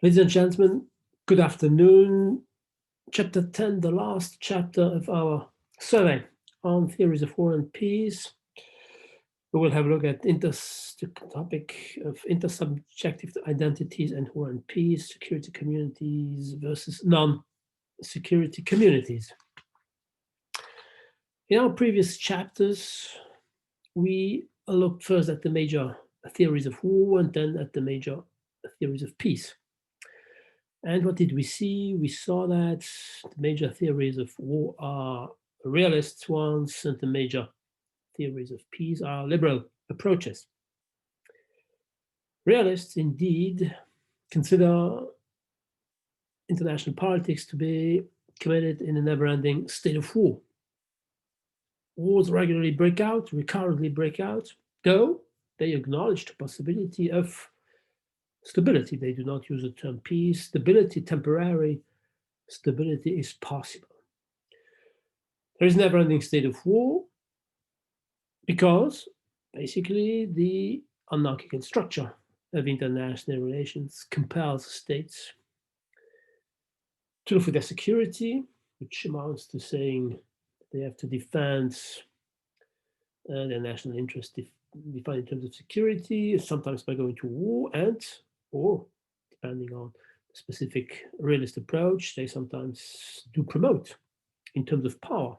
Ladies and gentlemen, good afternoon. Chapter 10, the last chapter of our survey on theories of war and peace. We will have a look at the topic of intersubjective identities and war and peace, security communities versus non-security communities. In our previous chapters, we looked first at the major theories of war and then at the major theories of peace. And what did we see? We saw that the major theories of war are realist ones, and the major theories of peace are liberal approaches. Realists indeed consider international politics to be committed in a never-ending state of war. Wars regularly break out, recurrently break out, though they acknowledge the possibility of stability. They do not use the term peace. Stability, temporary stability is possible. There is a never-ending state of war because basically the anarchical structure of international relations compels states to look for their security, which amounts to saying they have to defend their national interest defined in terms of security, sometimes by going to war or depending on the specific realist approach, they sometimes do promote in terms of power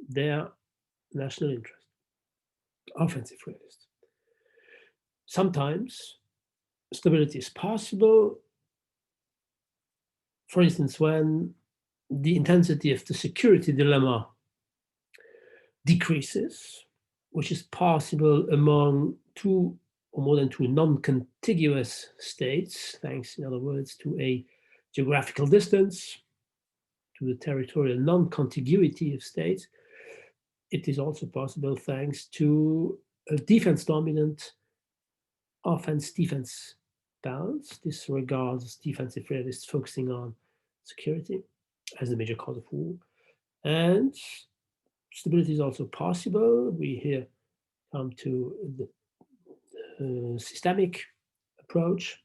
their national interest. Offensive realist. Sometimes stability is possible, for instance, when the intensity of the security dilemma decreases, which is possible among two or more than two non-contiguous states, thanks, in other words, to a geographical distance, to the territorial non-contiguity of states. It is also possible thanks to a defense-dominant offense-defense balance. This regards defensive realists focusing on security as the major cause of war. And stability is also possible. We here come to the systemic approach.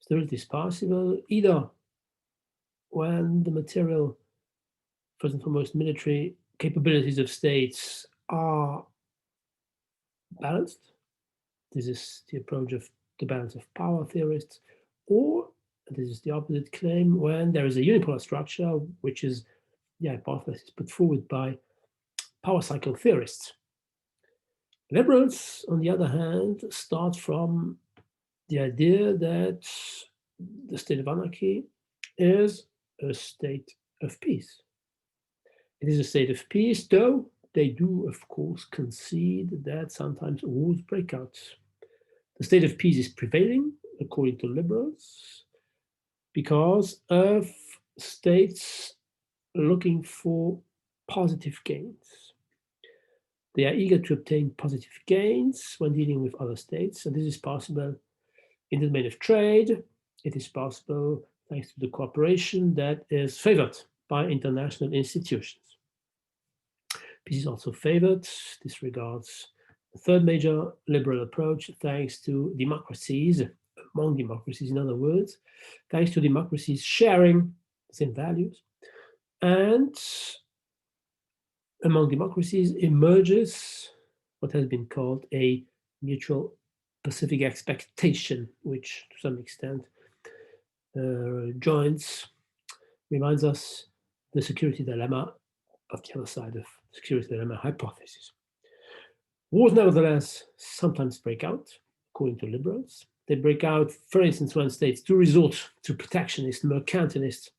Stability is possible either when the material, first and foremost, military capabilities of states are balanced. This is the approach of the balance of power theorists, or this is the opposite claim when there is a unipolar structure, which is the hypothesis put forward by power cycle theorists. Liberals, on the other hand, start from the idea that the state of anarchy is a state of peace. It is a state of peace, though they do, of course, concede that sometimes wars break out. The state of peace is prevailing, according to liberals, because of states looking for positive gains. They are eager to obtain positive gains when dealing with other states, and this is possible in the domain of trade. It is possible thanks to the cooperation that is favored by international institutions. Peace is also favored. This regards the third major liberal approach, thanks to democracies, among democracies, in other words, thanks to democracies sharing the same values. And among democracies emerges what has been called a mutual pacific expectation, which to some extent reminds us the security dilemma of the other side of security dilemma hypothesis. Wars, nevertheless, sometimes break out, according to liberals. They break out, for instance, when states do resort to protectionist, mercantilist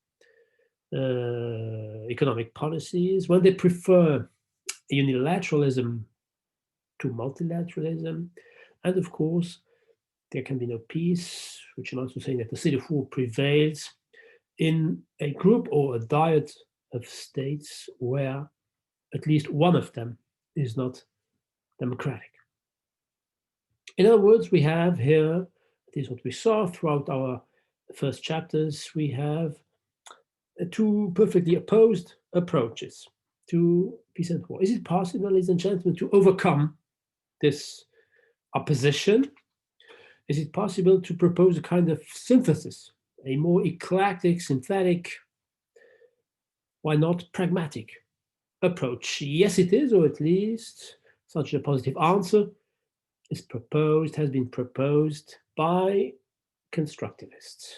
economic policies, when they prefer unilateralism to multilateralism, and of course, there can be no peace, which amounts to saying that the state of war prevails in a group or a dyad of states where at least one of them is not democratic. In other words, we have here, this is what we saw throughout our first chapters, we have two perfectly opposed approaches to peace and war. Is it possible, ladies and gentlemen, to overcome this opposition? Is it possible to propose a kind of synthesis, a more eclectic, synthetic, why not pragmatic approach? Yes, it is, or at least such a positive answer has been proposed by constructivists.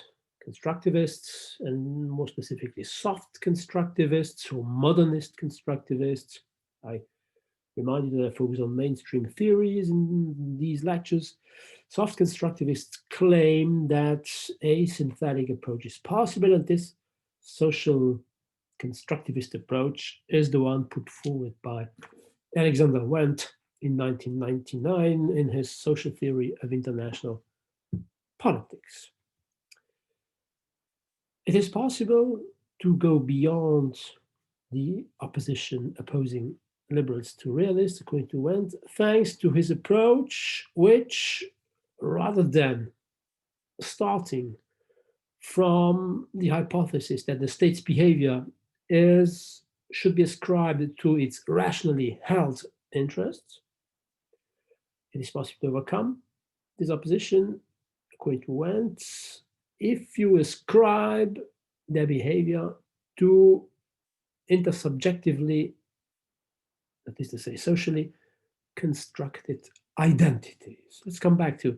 Constructivists, and more specifically, soft constructivists or modernist constructivists. I remind you that I focus on mainstream theories in these lectures. Soft constructivists claim that a synthetic approach is possible, and this social constructivist approach is the one put forward by Alexander Wendt in 1999 in his Social Theory of International Politics. It is possible to go beyond the opposition opposing liberals to realists, according to Wendt, thanks to his approach, which, rather than starting from the hypothesis that the state's behavior should be ascribed to its rationally held interests, it is possible to overcome this opposition, according to Wendt, if you ascribe their behavior to intersubjectively, that is to say, socially constructed identities. Let's come back to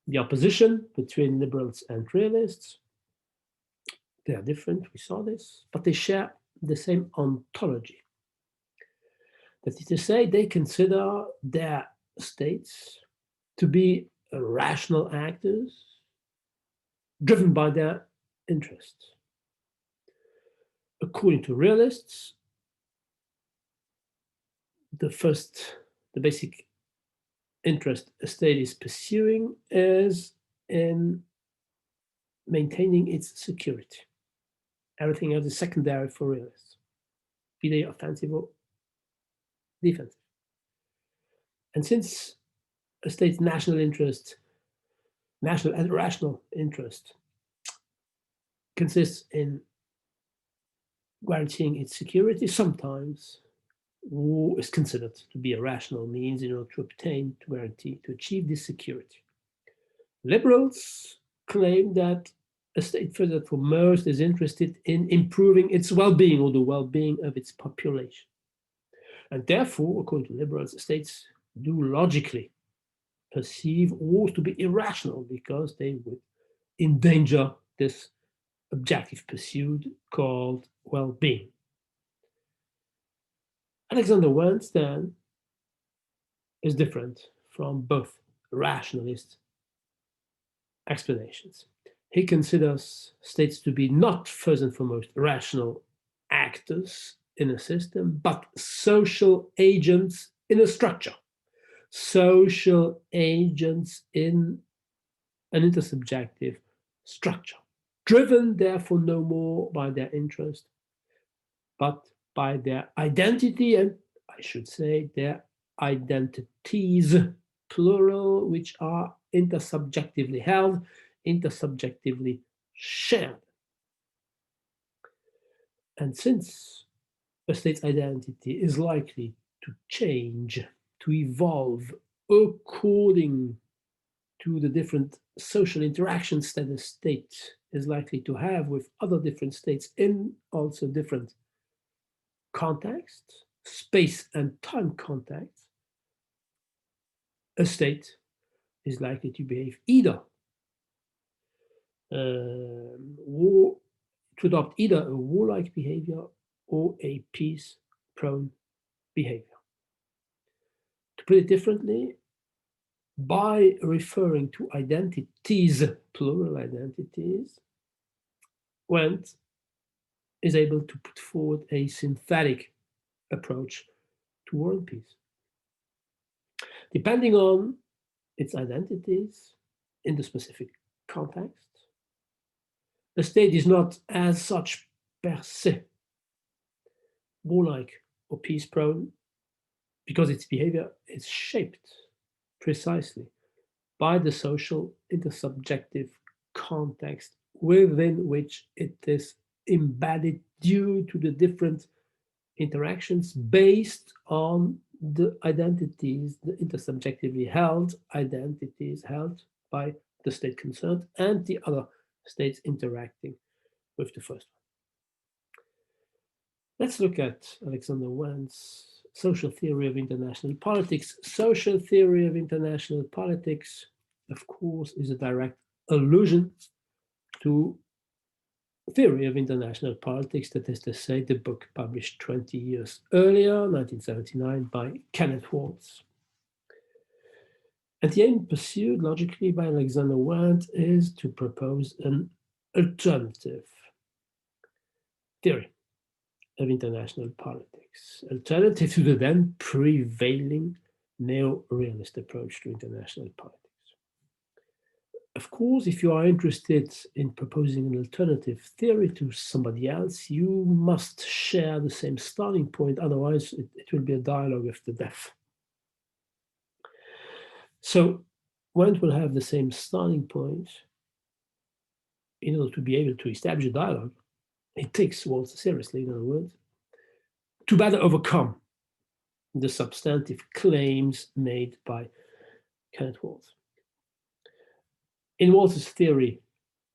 the opposition between liberals and realists. They are different, we saw this, but they share the same ontology. That is to say, they consider their states to be rational actors driven by their interests. According to realists, the basic interest a state is pursuing is in maintaining its security. Everything else is secondary for realists, be they offensive or defensive. And since a state's national and rational interest, consists in guaranteeing its security, sometimes war is considered to be a rational means in order to achieve this security. Liberals claim that a state, first and foremost, is interested in improving its well-being or the well-being of its population. And therefore, according to liberals, states do logically perceive wars to be irrational because they would endanger this objective pursuit called well-being. Alexander Wendt, then, is different from both rationalist explanations. He considers states to be not first and foremost rational actors in a system, but social agents in a structure, social agents in an intersubjective structure, driven therefore no more by their interest, but by their identity, and I should say their identities, plural, which are intersubjectively held, intersubjectively shared. And since a state's identity is likely to change, to evolve according to the different social interactions that a state is likely to have with other different states in also different contexts, space and time contexts, a state is likely to behave either to adopt either a warlike behavior or a peace-prone behavior. To put it differently, by referring to identities, plural identities, Wendt is able to put forward a synthetic approach to war and peace. Depending on its identities in the specific context, the state is not as such per se warlike or peace-prone because its behavior is shaped precisely by the social intersubjective context within which it is embedded due to the different interactions based on the identities, the intersubjectively held identities held by the state concerned and the other states interacting with the first one. Let's look at Alexander Wendt's social theory of international politics. Social theory of international politics, of course, is a direct allusion to theory of international politics, that is to say, the book published 20 years earlier, 1979, by Kenneth Waltz. And the aim pursued logically by Alexander Wendt is to propose an alternative theory of international politics, alternative to the then prevailing neo-realist approach to international politics. Of course, if you are interested in proposing an alternative theory to somebody else, you must share the same starting point, otherwise it will be a dialogue of the deaf. So Wendt will have the same starting point in order to be able to establish a dialogue. He takes Waltz seriously, in other words, to better overcome the substantive claims made by Kenneth Waltz. In Waltz's theory,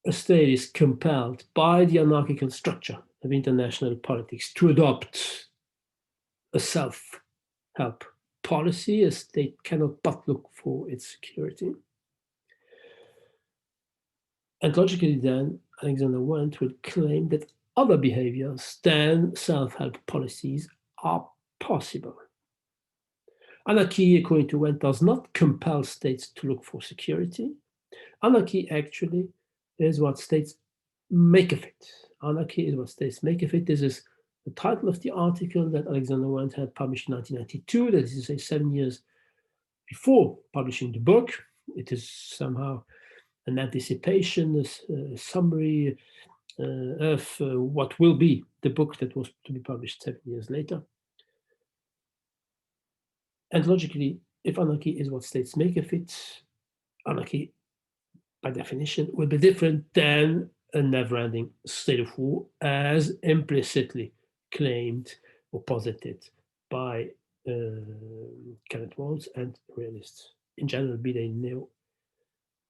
a state is compelled by the anarchical structure of international politics to adopt a self-help policy. A state cannot but look for its security. And logically then, Alexander Wendt will claim that other behaviors than self-help policies are possible. Anarchy, according to Wendt, does not compel states to look for security. Anarchy actually is what states make of it. Anarchy is what states make of it. This is the title of the article that Alexander Wendt had published in 1992, that is to say 7 years before publishing the book. It is somehow an anticipation, a summary of what will be the book that was to be published 7 years later. And logically, if anarchy is what states make of it, anarchy, by definition, will be different than a never-ending state of war, as implicitly claimed or posited by Kenneth Waltz and realists in general, be they neo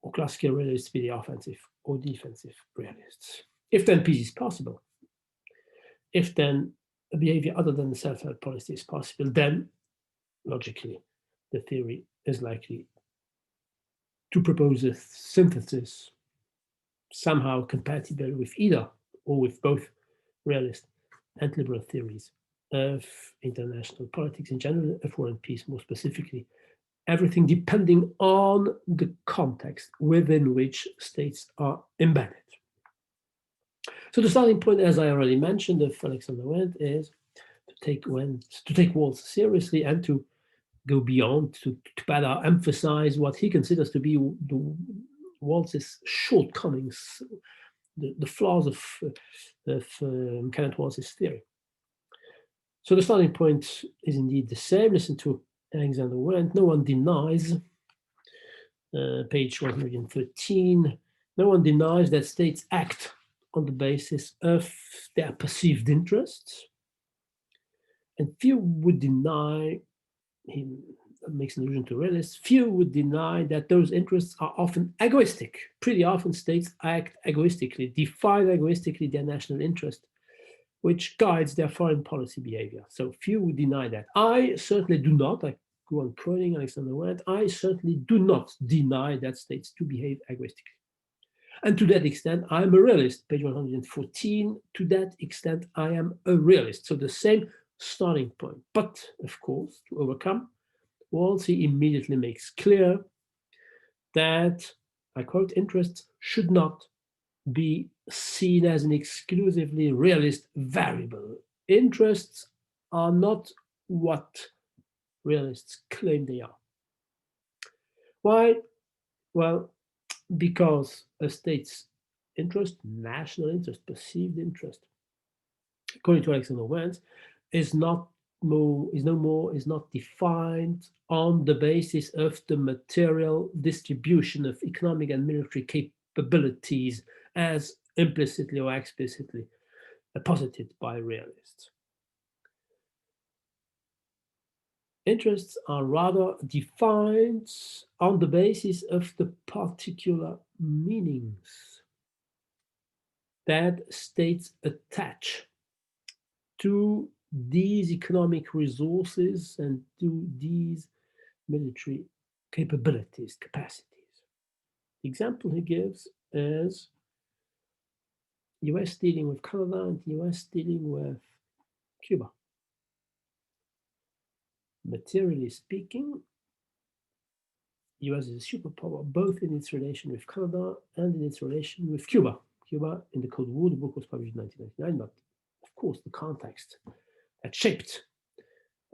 or classical realists, be they offensive or defensive realists. If then peace is possible, if then a behavior other than the self-help policy is possible, then logically the theory is likely to propose a synthesis somehow compatible with either or with both realist and liberal theories of international politics in general, of war and peace more specifically, everything depending on the context within which states are embedded. So the starting point, as I already mentioned, of Alexander Wendt is to take Waltz seriously and to go beyond, to better emphasize what he considers to be Waltz's shortcomings, the flaws of Kenneth Waltz's theory. So the starting point is indeed the same. Listen to Alexander Wendt. No one denies, page 113, no one denies that states act on the basis of their perceived interests. And few would deny, he makes an allusion to realists, few would deny that those interests are often egoistic. Pretty often states act egoistically, define egoistically their national interest, which guides their foreign policy behavior. So few would deny that. I certainly do not, I go on quoting Alexander Wendt, I certainly do not deny that states do behave egoistically. And to that extent, I am a realist, page 114. To that extent, I am a realist. So the same starting point. But of course, to overcome, Waltz immediately makes clear that, I quote, interests should not be seen as an exclusively realist variable. Interests are not what realists claim they are. Why? Well, because a state's interest, national interest, perceived interest, according to Alexander Wendt, is not defined on the basis of the material distribution of economic and military capabilities as implicitly or explicitly posited by realists. Interests are rather defined on the basis of the particular meanings that states attach to these economic resources and to these military capabilities, capacities. The example he gives is US dealing with Canada and US dealing with Cuba. Materially speaking, US is a superpower both in its relation with Canada and in its relation with Cuba. Cuba in the Cold War, the book was published in 1999, but of course the context that shaped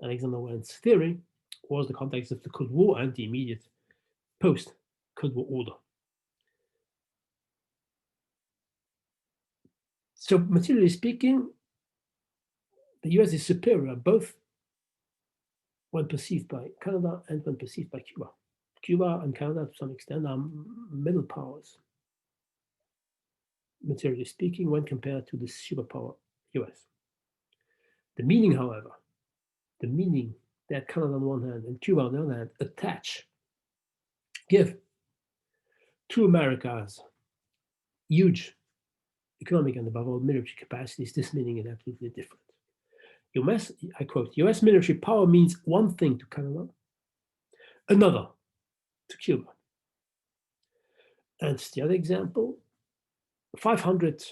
Alexander Wendt's theory was the context of the Cold War and the immediate post-Cold War order. So materially speaking, the US is superior both when perceived by Canada and when perceived by Cuba. Cuba and Canada, to some extent, are middle powers, materially speaking, when compared to the superpower US. The meaning, however, the meaning that Canada on one hand and Cuba on the other hand attach, give to America's huge economic and above all military capacities, this meaning is absolutely different. US, I quote, US military power means one thing to Canada, another to Cuba. And the other example, 500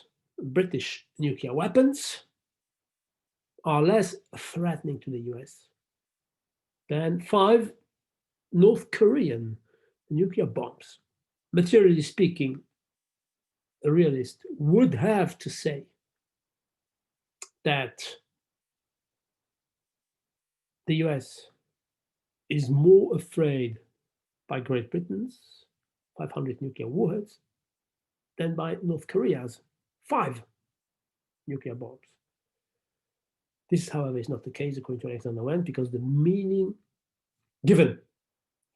British nuclear weapons are less threatening to the US than 5 North Korean nuclear bombs. Materially speaking, a realist would have to say that the US is more afraid by Great Britain's 500 nuclear warheads than by North Korea's 5 nuclear bombs. This, however, is not the case according to Alexander Wendt, because the meaning given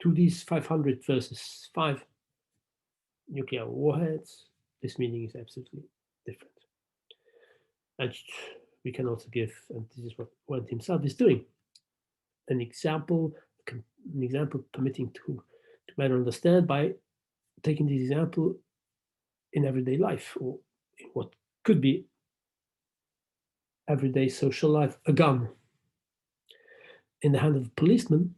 to these 500 versus 5 nuclear warheads, this meaning is absolutely different. And we can also give, and this is what Wendt himself is doing, an example permitting to better understand by taking this example in everyday life, or in what could be everyday social life. A gun in the hand of a policeman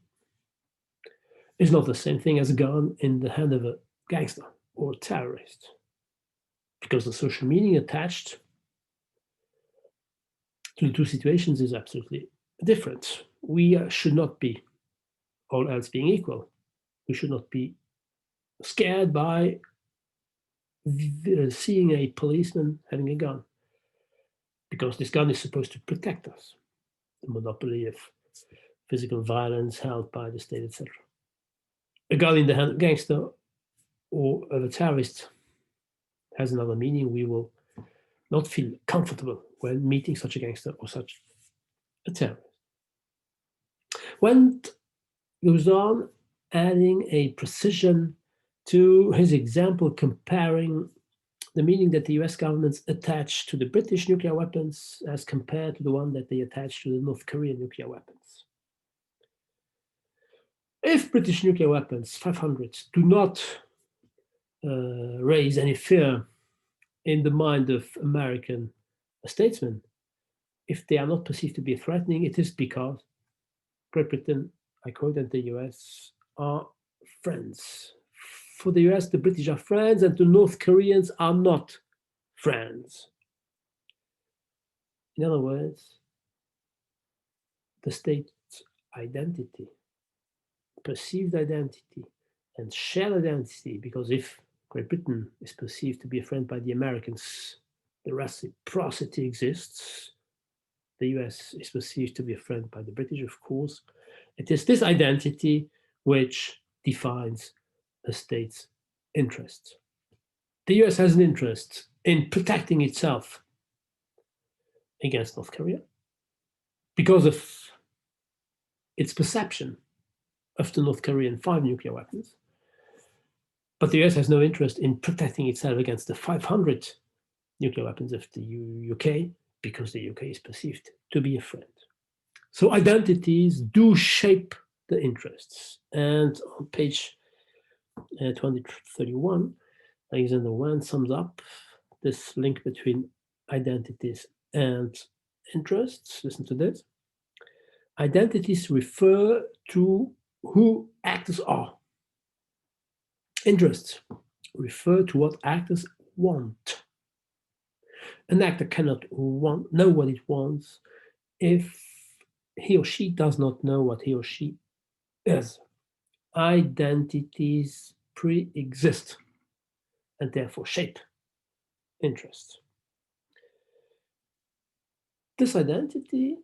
is not the same thing as a gun in the hand of a gangster or a terrorist, because the social meaning attached to the two situations is absolutely different. We should not be, all else being equal, we should not be scared by seeing a policeman having a gun, because this gun is supposed to protect us. The monopoly of physical violence held by the state, etc. A gun in the hand of a gangster or of a terrorist has another meaning. We will not feel comfortable when meeting such a gangster or such a terrorist. Wendt goes on adding a precision to his example, comparing the meaning that the US governments attach to the British nuclear weapons as compared to the one that they attach to the North Korean nuclear weapons. If British nuclear weapons, 500, do not raise any fear in the mind of American statesmen, if they are not perceived to be threatening, it is because Great Britain, I quote, and the US are friends. For the US, the British are friends, and the North Koreans are not friends. In other words, the state's identity, perceived identity, and shared identity, because if Great Britain is perceived to be a friend by the Americans, the reciprocity exists. The US is perceived to be a friend by the British, of course. It is this identity which defines a state's interests. The US has an interest in protecting itself against North Korea because of its perception of the North Korean 5 nuclear weapons. But the US has no interest in protecting itself against the 500 nuclear weapons of the UK, because the UK is perceived to be a friend. So identities do shape the interests. And on page 2031, Alexander Wendt sums up this link between identities and interests. Listen to this. Identities refer to who actors are. Interests refer to what actors want. An actor cannot know what it wants if he or she does not know what he or she is. Identities pre-exist and therefore shape interests. This identity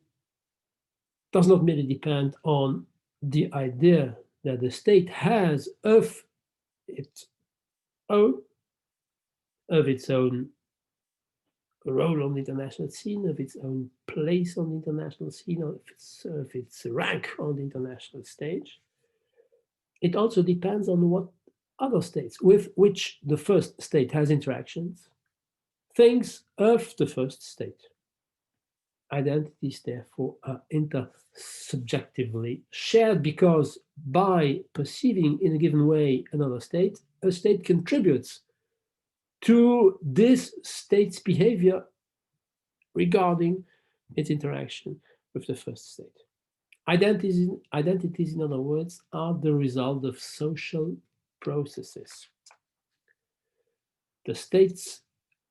does not merely depend on the idea that the state has of its own role on the international scene, of its own place on the international scene, of its rank on the international stage. It also depends on what other states with which the first state has interactions, things of the first state. Identities, therefore, are intersubjectively shared because by perceiving in a given way another state, a state contributes to this state's behavior regarding its interaction with the first state. Identities, in other words, are the result of social processes. The state's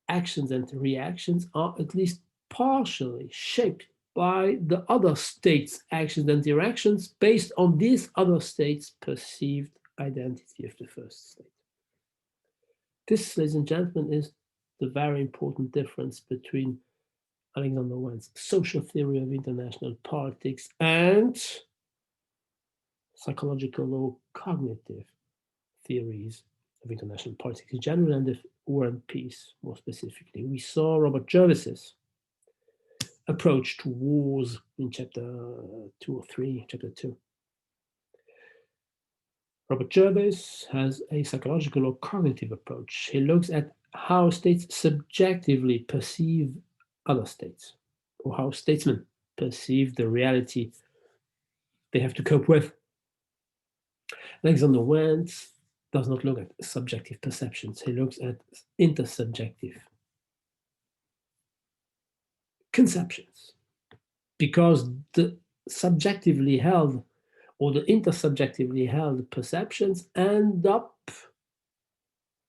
actions and reactions are at least partially shaped by the other state's actions and reactions based on this other state's perceived identity of the first state. This, ladies and gentlemen, is the very important difference between Alexander Wendt's social theory of international politics and psychological or cognitive theories of international politics in general and of war and peace more specifically. We saw Robert Jervis's approach to wars in chapter 2 or 3, chapter 2. Robert Jervis has a psychological or cognitive approach. He looks at how states subjectively perceive other states, or how statesmen perceive the reality they have to cope with. Alexander Wendt does not look at subjective perceptions. He looks at intersubjective conceptions, because the subjectively held or the intersubjectively held perceptions end up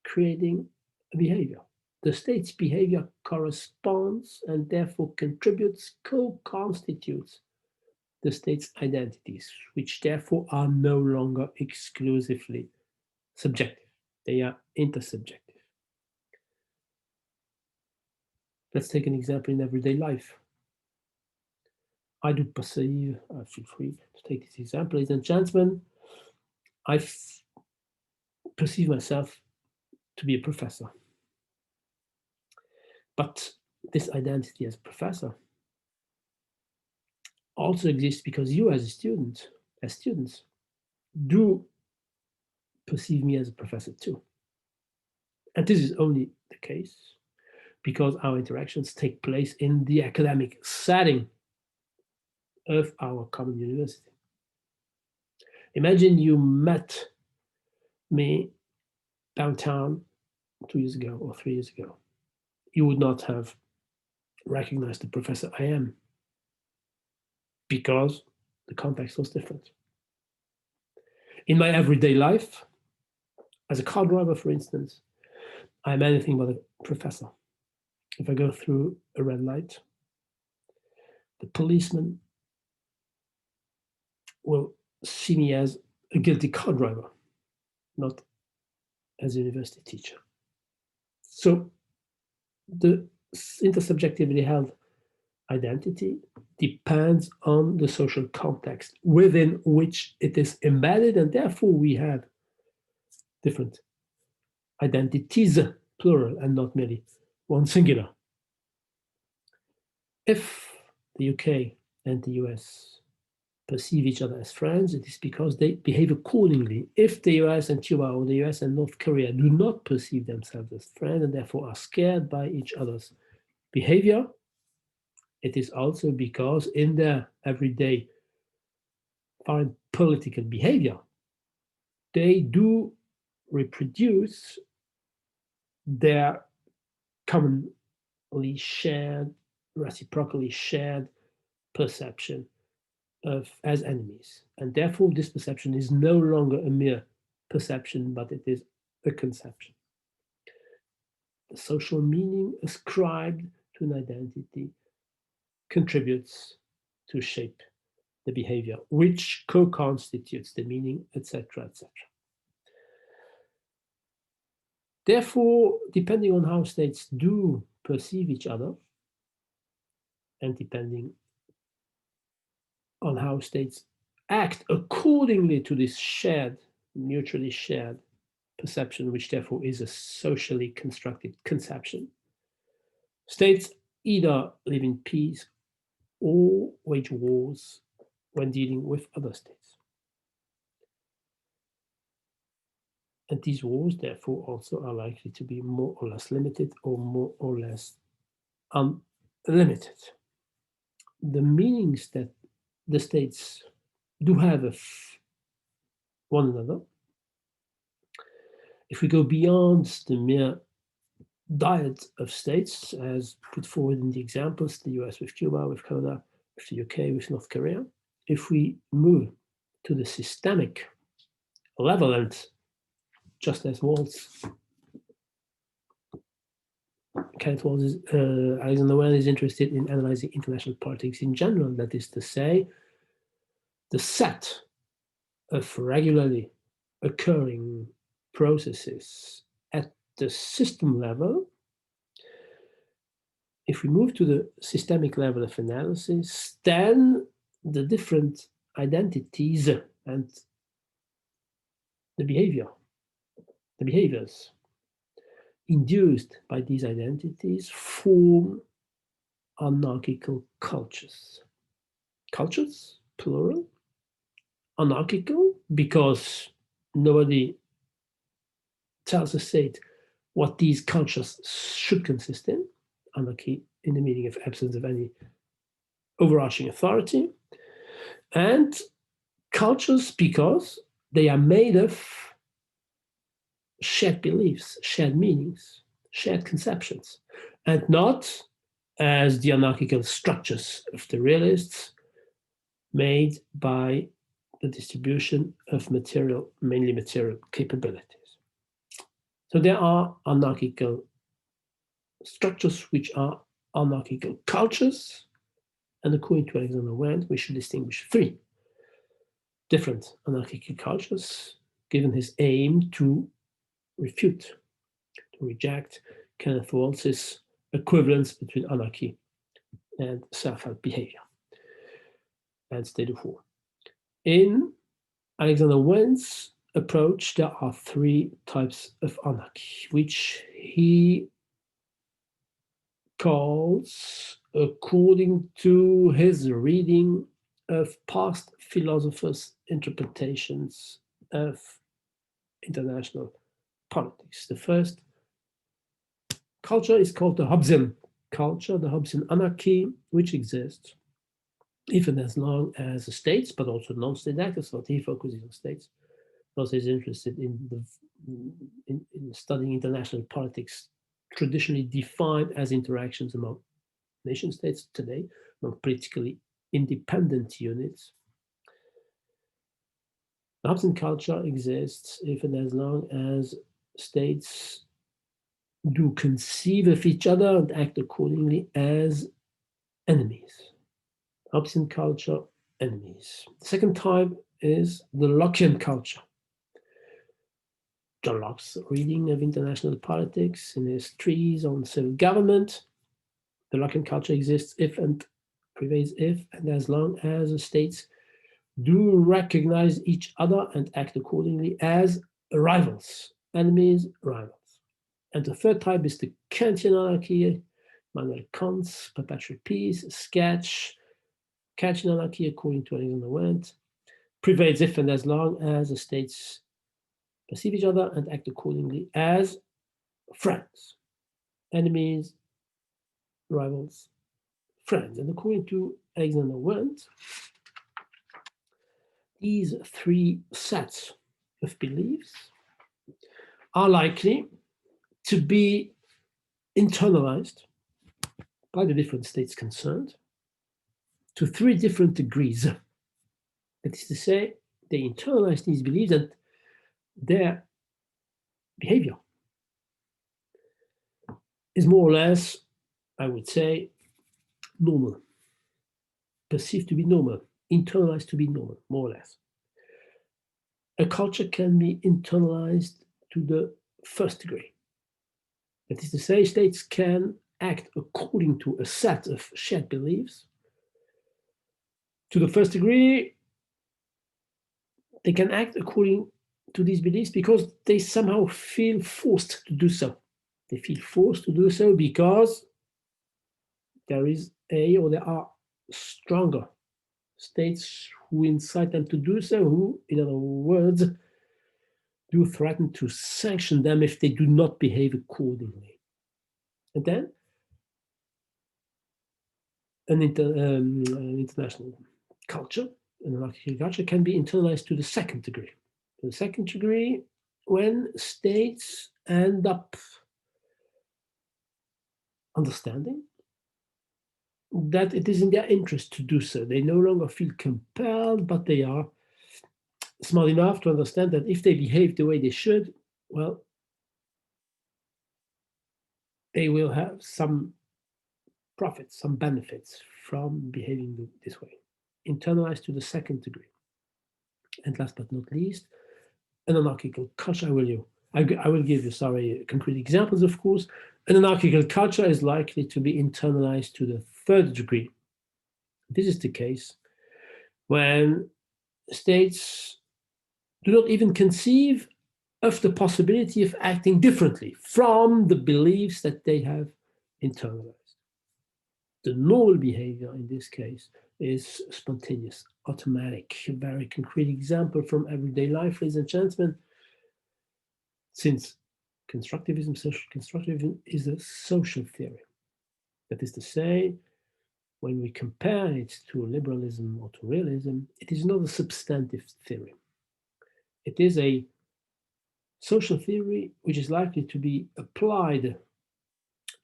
creating a behavior. The state's behavior corresponds and therefore contributes, co-constitutes the state's identities, which therefore are no longer exclusively subjective. They are intersubjective. Let's take an example in everyday life. I do perceive, feel free to take this example, ladies and gentlemen, I perceive myself to be a professor. But this identity as a professor also exists because you as students, do perceive me as a professor too. And this is only the case because our interactions take place in the academic setting of our common university. Imagine you met me downtown 2 years ago or 3 years ago. You would not have recognized the professor I am because the context was different. In my everyday life, as a car driver, for instance, I'm anything but a professor. If I go through a red light, the policeman will see me as a guilty car driver, not as a university teacher. So the intersubjectively held identity depends on the social context within which it is embedded, and therefore we have different identities, plural, and not merely one singular. If the UK and the US perceive each other as friends, it is because they behave accordingly. If the US and Cuba or the US and North Korea do not perceive themselves as friends and therefore are scared by each other's behavior, It is also because in their everyday foreign political behavior, they do reproduce their commonly shared, reciprocally shared perception of as enemies. And therefore, this perception is no longer a mere perception, but it is a conception. The social meaning ascribed to an identity contributes to shape the behavior, which co-constitutes the meaning, etc., etc. Therefore, depending on how states do perceive each other, and depending on how states act accordingly to this shared, mutually shared perception, which therefore is a socially constructed conception, states either live in peace or wage wars when dealing with other states. And these wars, therefore, also are likely to be more or less limited or more or less unlimited. The meanings that the states do have of one another, if we go beyond the mere diet of states, as put forward in the examples, the US with Cuba, with Canada, with the UK, with North Korea, if we move to the systemic level, and just as Alexander Wendt is interested in analyzing international politics in general, that is to say, the set of regularly occurring processes at the system level. If we move to the systemic level of analysis, then the different identities and the behaviors induced by these identities form anarchical cultures. Cultures, plural, anarchical, because nobody tells the state what these cultures should consist in. Anarchy in the meaning of absence of any overarching authority. And cultures because they are made of shared beliefs, shared meanings, shared conceptions, and not as the anarchical structures of the realists made by the distribution of material, mainly material capabilities. So there are anarchical structures which are anarchical cultures, and according to Alexander Wendt, we should distinguish three different anarchical cultures, given his aim to refute, to reject Kenneth Waltz's equivalence between anarchy and self-help behavior and state of war. In Alexander Wendt's approach, there are three types of anarchy, which he calls, according to his reading of past philosophers' interpretations of international politics. The first culture is called the Hobbesian culture, the Hobbesian anarchy, which exists even as long as states, but also non-state actors. So he focuses on states. Also is interested in studying international politics, traditionally defined as interactions among nation states today, among politically independent units. The Hobbesian culture exists even as long as states do conceive of each other and act accordingly as enemies. Hobbesian culture, enemies. The second type is the Lockean culture. John Locke's reading of international politics in his treatise on civil government. The Lockean culture exists if and prevails if and as long as the states do recognize each other and act accordingly as rivals, enemies, rivals. And the third type is the Kantian anarchy, Immanuel Kant's Perpetual Peace, sketch. Kantian anarchy, according to Alexander Wendt, prevails if and as long as the states perceive each other and act accordingly as friends, enemies, rivals, friends. And according to Alexander Wendt, these three sets of beliefs are likely to be internalized by the different states concerned to three different degrees. That is to say, they internalize these beliefs and their behavior is more or less, I would say, normal, perceived to be normal, internalized to be normal, more or less. A culture can be internalized to the first degree. That is to say, states can act according to a set of shared beliefs. To the first degree, they can act according to these beliefs because they somehow feel forced to do so. They feel forced to do so because there are stronger states who incite them to do so, who, in other words, do threaten to sanction them if they do not behave accordingly. And then an international culture, an anarchical culture, can be internalized to the second degree. To the second degree, when states end up understanding that it is in their interest to do so. They no longer feel compelled, but they are smart enough to understand that if they behave the way they should, well, they will have some profits, some benefits from behaving this way. Internalized to the second degree. And last but not least, an anarchical culture. I will give you, concrete examples, of course. An anarchical culture is likely to be internalized to the third degree. This is the case when states do not even conceive of the possibility of acting differently from the beliefs that they have internalized. The normal behavior in this case is spontaneous, automatic. A very concrete example from everyday life, ladies and gentlemen. Since constructivism, social constructivism is a social theory. That is to say, when we compare it to liberalism or to realism, it is not a substantive theory. It is a social theory which is likely to be applied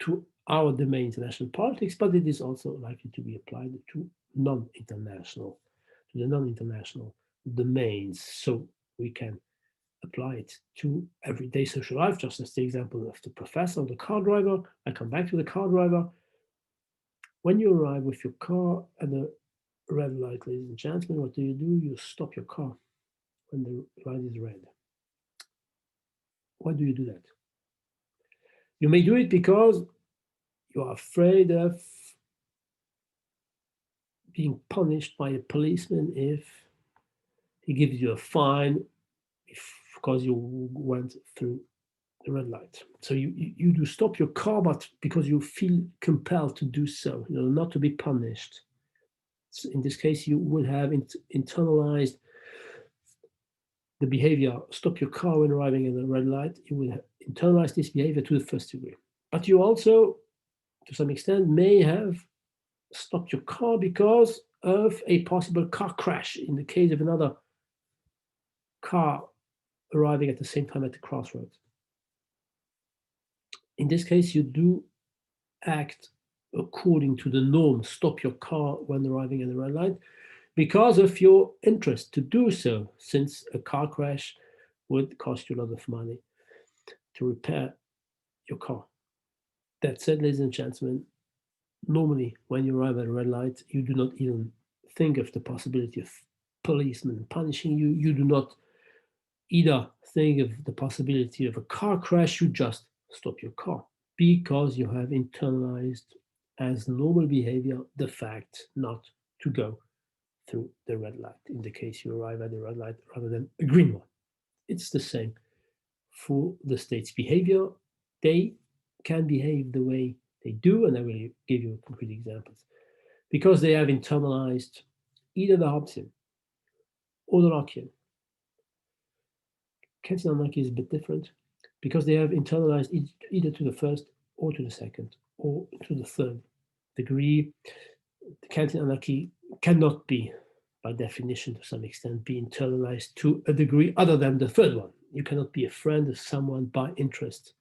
to our domain, international politics, but it is also likely to be applied to the non-international domains. So we can apply it to everyday social life, just as the example of the professor, the car driver. I come back to the car driver. When you arrive with your car at a red light, ladies and gentlemen, what do? You stop your car when the light is red. Why do you do that? You may do it because you are afraid of being punished by a policeman if he gives you a fine because you went through the red light. So you do stop your car, but because you feel compelled to do so, not to be punished. So in this case, you would have internalized the behavior, stop your car when arriving at the red light. You would internalize this behavior to the first degree. But you also, to some extent, may have stopped your car because of a possible car crash in the case of another car arriving at the same time at the crossroads. In this case, you do act according to the norm, stop your car when arriving at the red light, because of your interest to do so, since a car crash would cost you a lot of money to repair your car. That said, ladies and gentlemen, normally when you arrive at a red light, you do not even think of the possibility of policemen punishing you. You do not either think of the possibility of a car crash. You just stop your car because you have internalized as normal behavior the fact not to go through the red light in the case you arrive at the red light rather than a green one. It's the same for the state's behavior. They can behave the way they do, and I will give you concrete examples, because they have internalized either the Hobbesian or the Lockean. Kantian anarchy is a bit different because they have internalized either to the first or to the second or to the third degree. The Kantian anarchy cannot be, by definition, to some extent, be internalized to a degree other than the third one. You cannot be a friend of someone by interest,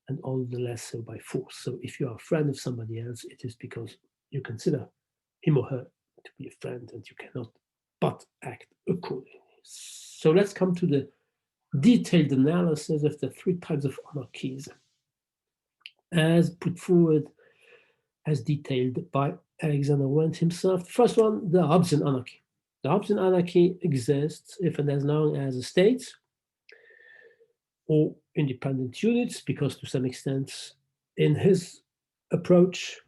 and all the less so by force. So if you are a friend of somebody else, it is because you consider him or her to be a friend, and you cannot but act accordingly. So let's come to the detailed analysis of the three types of anarchies as put forward, as detailed by Alexander Wendt himself. The first one, the Hobbesian anarchy. The Hobbesian anarchy exists if and as long as a state or independent units, because to some extent, in his approach,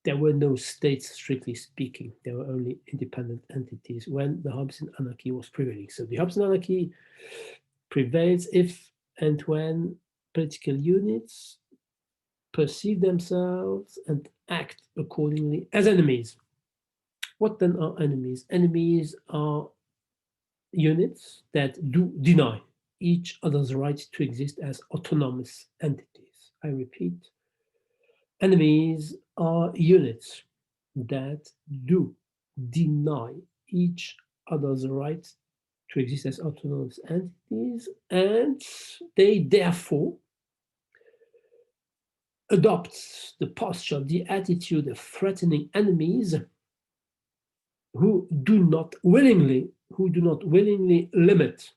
there were no states, strictly speaking. There were only independent entities when the Hobbesian anarchy was prevailing. So the Hobbesian anarchy prevails if and when political units perceive themselves and act accordingly as enemies. What then are enemies? Enemies are units that do deny each other's right to exist as autonomous entities. I repeat, enemies are units that do deny each other's right to exist as autonomous entities, and they therefore adopt the posture, the attitude of threatening enemies who do not willingly limit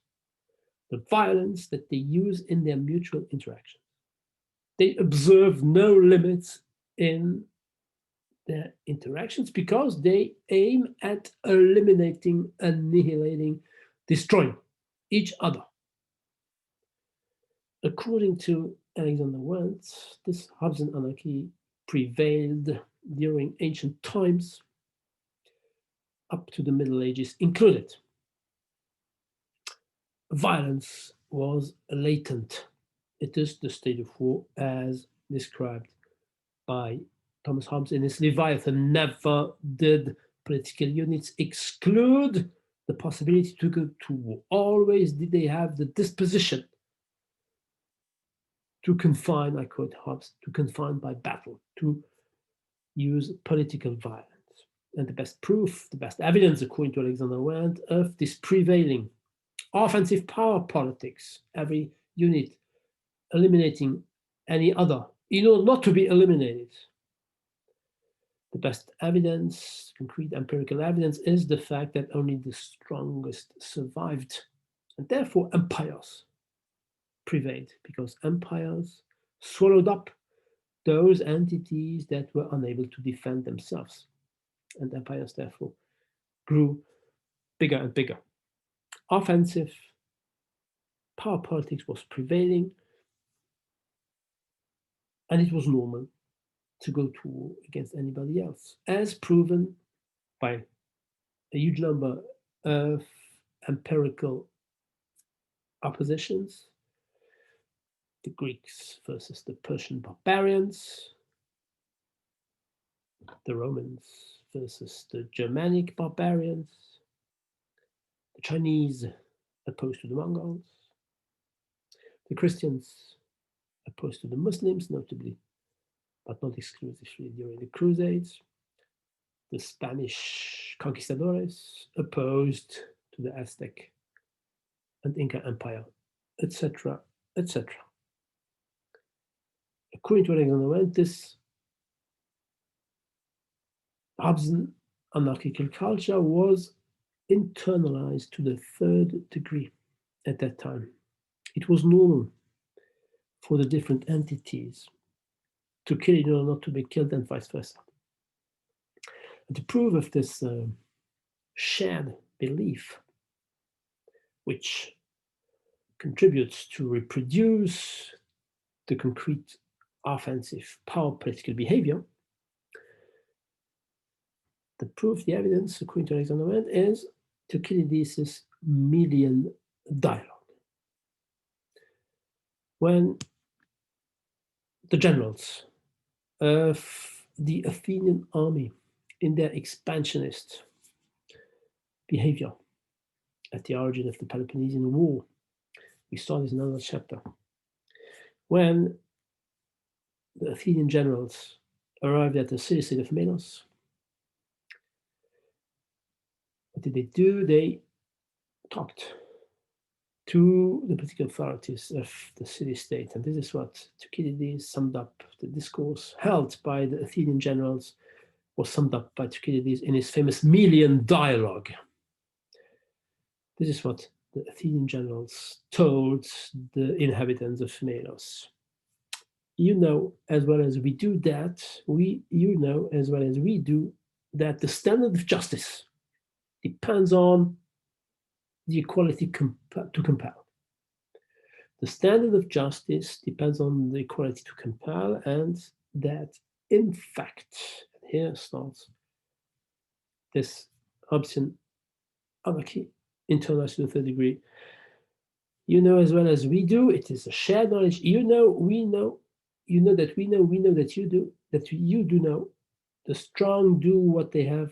the violence that they use in their mutual interactions. They observe no limits in their interactions because they aim at eliminating, annihilating, destroying each other. According to Alexander Wendt, this Hobbesian anarchy prevailed during ancient times up to the Middle Ages included. Violence was latent. It is the state of war as described by Thomas Hobbes in his Leviathan. Never did political units exclude the possibility to go to war. Always did they have the disposition to confine, I quote Hobbes, to confine by battle, to use political violence. And the best proof, the best evidence, according to Alexander Wendt, of this prevailing offensive power politics, every unit eliminating any other in order not to be eliminated. The best evidence, concrete empirical evidence, is the fact that only the strongest survived, and therefore empires prevailed, because empires swallowed up those entities that were unable to defend themselves, and empires therefore grew bigger and bigger. Offensive power politics was prevailing, and it was normal to go to war against anybody else, as proven by a huge number of empirical oppositions. The Greeks versus the Persian barbarians, the Romans versus the Germanic barbarians, the Chinese opposed to the Mongols, the Christians opposed to the Muslims, notably, but not exclusively during the Crusades, the Spanish conquistadores opposed to the Aztec and Inca Empire, etc., etc. According to Alexander Wendt, this Hobbesian anarchical culture was internalized to the third degree at that time. It was normal for the different entities to kill in order not to be killed, and vice versa. And to prove of this shared belief, which contributes to reproduce the concrete offensive power political behavior, the proof, the evidence, according to Alexander Wendt, is Thucydides' Melian dialogue. When the generals of the Athenian army, in their expansionist behavior at the origin of the Peloponnesian War, we saw this in another chapter, when the Athenian generals arrived at the city-state of Melos. What did they do? They talked to the political authorities of the city-state, and this is what Thucydides summed up. The discourse held by the Athenian generals was summed up by Thucydides in his famous Melian dialogue. This is what the Athenian generals told the inhabitants of Melos. You know as well as we do that, you know as well as we do that the standard of justice depends on the equality to compel. The standard of justice depends on the equality to compel, and that in fact, here starts this Hobbesian anarchy, internalized to the third degree. You know as well as we do, it is a shared knowledge. You know, we know, you know that we know that you do, that you do know. The strong do what they have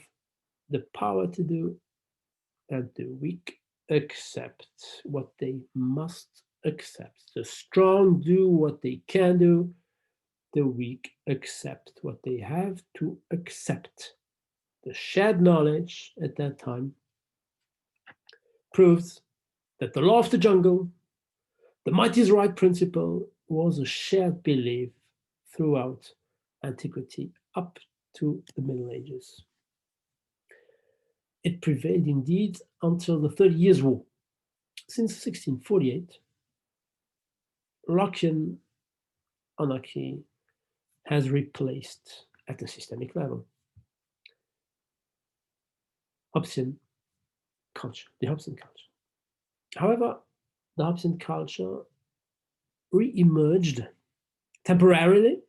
the power to do, and the weak accept what they must accept. The strong do what they can do, the weak accept what they have to accept. The shared knowledge at that time proves that the law of the jungle, the might is right principle, was a shared belief throughout antiquity up to the Middle Ages. It prevailed indeed until the 30 Years' War. Since 1648, Lockean anarchy has replaced, at the systemic level, Hobbesian culture, the Hobbesian culture. However, the Hobbesian culture re-emerged temporarily,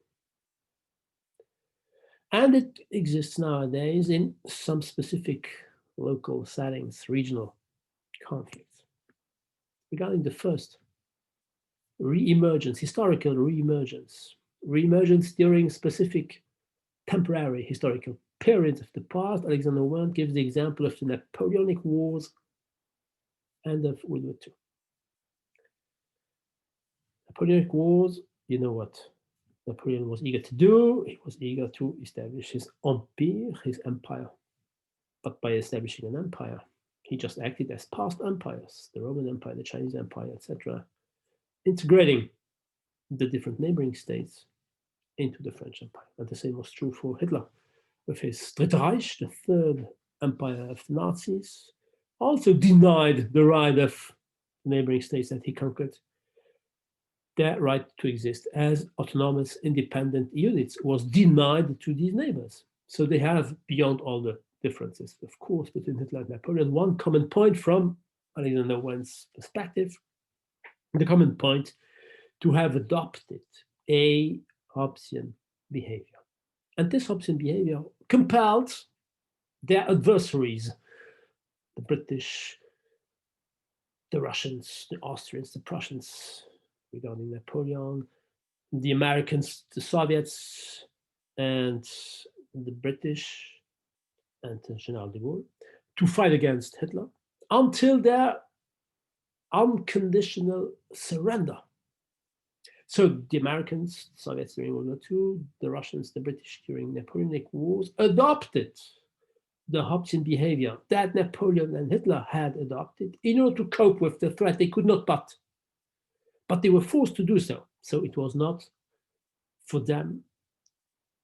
and it exists nowadays in some specific local settings, regional conflicts. Regarding the first, re-emergence, historical re-emergence during specific temporary historical periods of the past. Alexander Wendt gives the example of the Napoleonic Wars and of World War II. Napoleonic Wars, you know what Napoleon was eager to do. He was eager to establish his empire, his empire. But by establishing an empire, he just acted as past empires, the Roman Empire, the Chinese Empire, etc., integrating the different neighboring states into the French Empire. And the same was true for Hitler with his Dritte Reich, the third empire of the Nazis, also denied the right of neighboring states that he conquered their right to exist as autonomous, independent units was denied to these neighbors. So they have, beyond all the differences, of course, between Hitler and Napoleon, one common point from Alexander Wendt's perspective, the common point to have adopted a Hobbesian behavior. And this Hobbesian behavior compelled their adversaries, the British, the Russians, the Austrians, the Prussians, regarding Napoleon, the Americans, the Soviets, and the British, and General de Gaulle, to fight against Hitler until their unconditional surrender. So the Americans, the Soviets during World War II, the Russians, the British during Napoleonic Wars adopted the Hobbesian behavior that Napoleon and Hitler had adopted in order to cope with the threat. They could not but they were forced to do so. So it was not for them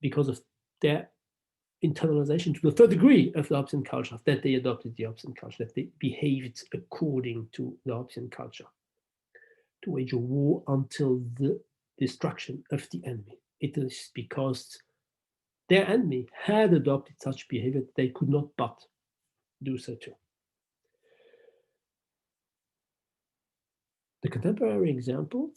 because of their internalization to the third degree of the Hobbesian culture that they adopted the Hobbesian culture, that they behaved according to the Hobbesian culture, to wage a war until the destruction of the enemy. It is because their enemy had adopted such behavior that they could not but do so too. The contemporary example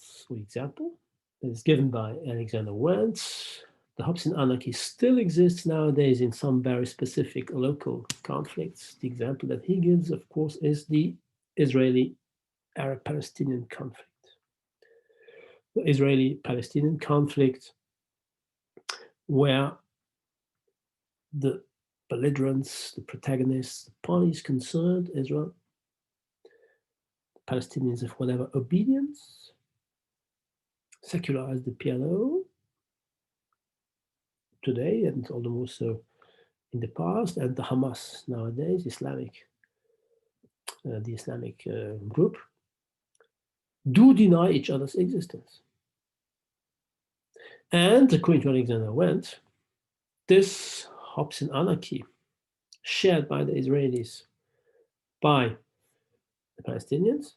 is given by Alexander Wendt. The Hobbesian anarchy still exists nowadays in some very specific local conflicts. The example that he gives, of course, is the Israeli Arab-Palestinian conflict. The Israeli-Palestinian conflict, where the belligerents, the protagonists, the parties concerned, Israel, Palestinians of whatever obedience, secularized the PLO, today, and all the more so in the past, and the Hamas nowadays, the Islamic group, do deny each other's existence. And according to Alexander Wendt, this Hobbesian anarchy shared by the Israelis, by the Palestinians,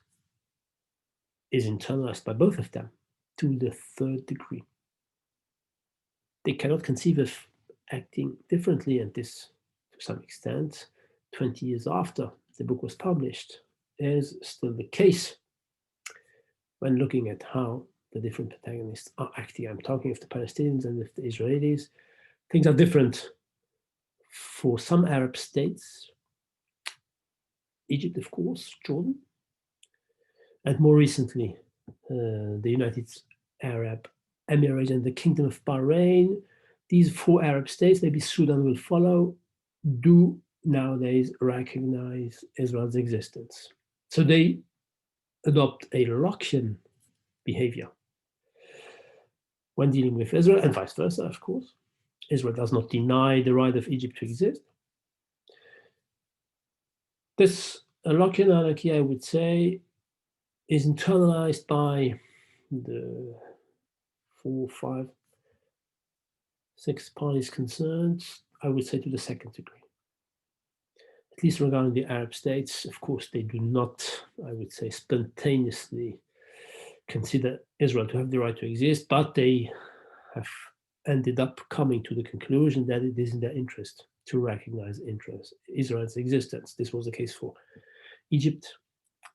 is internalized by both of them to the third degree. They cannot conceive of acting differently, and this, to some extent, 20 years after the book was published, is still the case when looking at how the different protagonists are acting. I'm talking of the Palestinians and of the Israelis. Things are different for some Arab states, Egypt, of course, Jordan, and more recently, the United Arab Emirates and the Kingdom of Bahrain. These 4 Arab states, maybe Sudan will follow, do nowadays recognize Israel's existence. So they adopt a Lockean behavior when dealing with Israel, and vice versa, of course. Israel does not deny the right of Egypt to exist. This Lockean anarchy, I would say, is internalized by the 4, 5, 6 parties concerned, I would say, to the second degree. At least regarding the Arab states, of course, they do not, I would say, spontaneously consider Israel to have the right to exist, but they have ended up coming to the conclusion that it is in their interest to recognize Israel's existence. This was the case for Egypt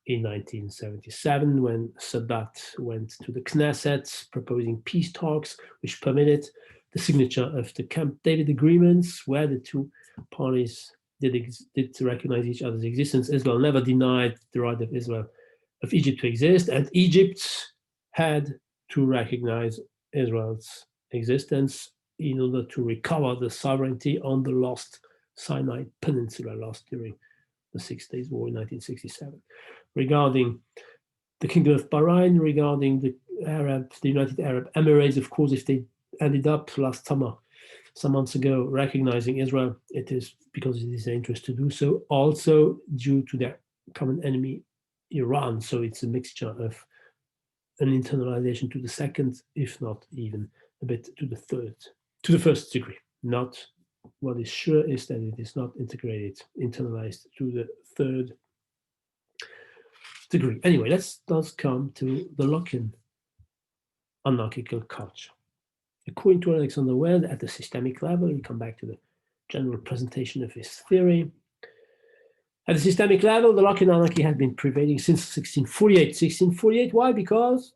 in 1977, when Sadat went to the Knesset proposing peace talks, which permitted the signature of the Camp David agreements, where the 2 parties did recognize each other's existence. Israel never denied the right of Egypt to exist, and Egypt had to recognize Israel's existence in order to recover the sovereignty on the lost Sinai Peninsula, lost during the 6 Days War in 1967. Regarding the Kingdom of Bahrain, regarding the United Arab Emirates, of course, if they ended up last summer, some months ago, recognizing Israel, it is because it is their interest to do so, also due to their common enemy, Iran. So it's a mixture of an internalization to the second, if not even a bit to the first degree. Not what is sure is that it is not internalized to the third degree. Anyway, let's come to the Lockean anarchical culture. According to Alexander Wendt, at the systemic level, we come back to the general presentation of his theory. At the systemic level, the Lockean anarchy has been prevailing since 1648. 1648, why? Because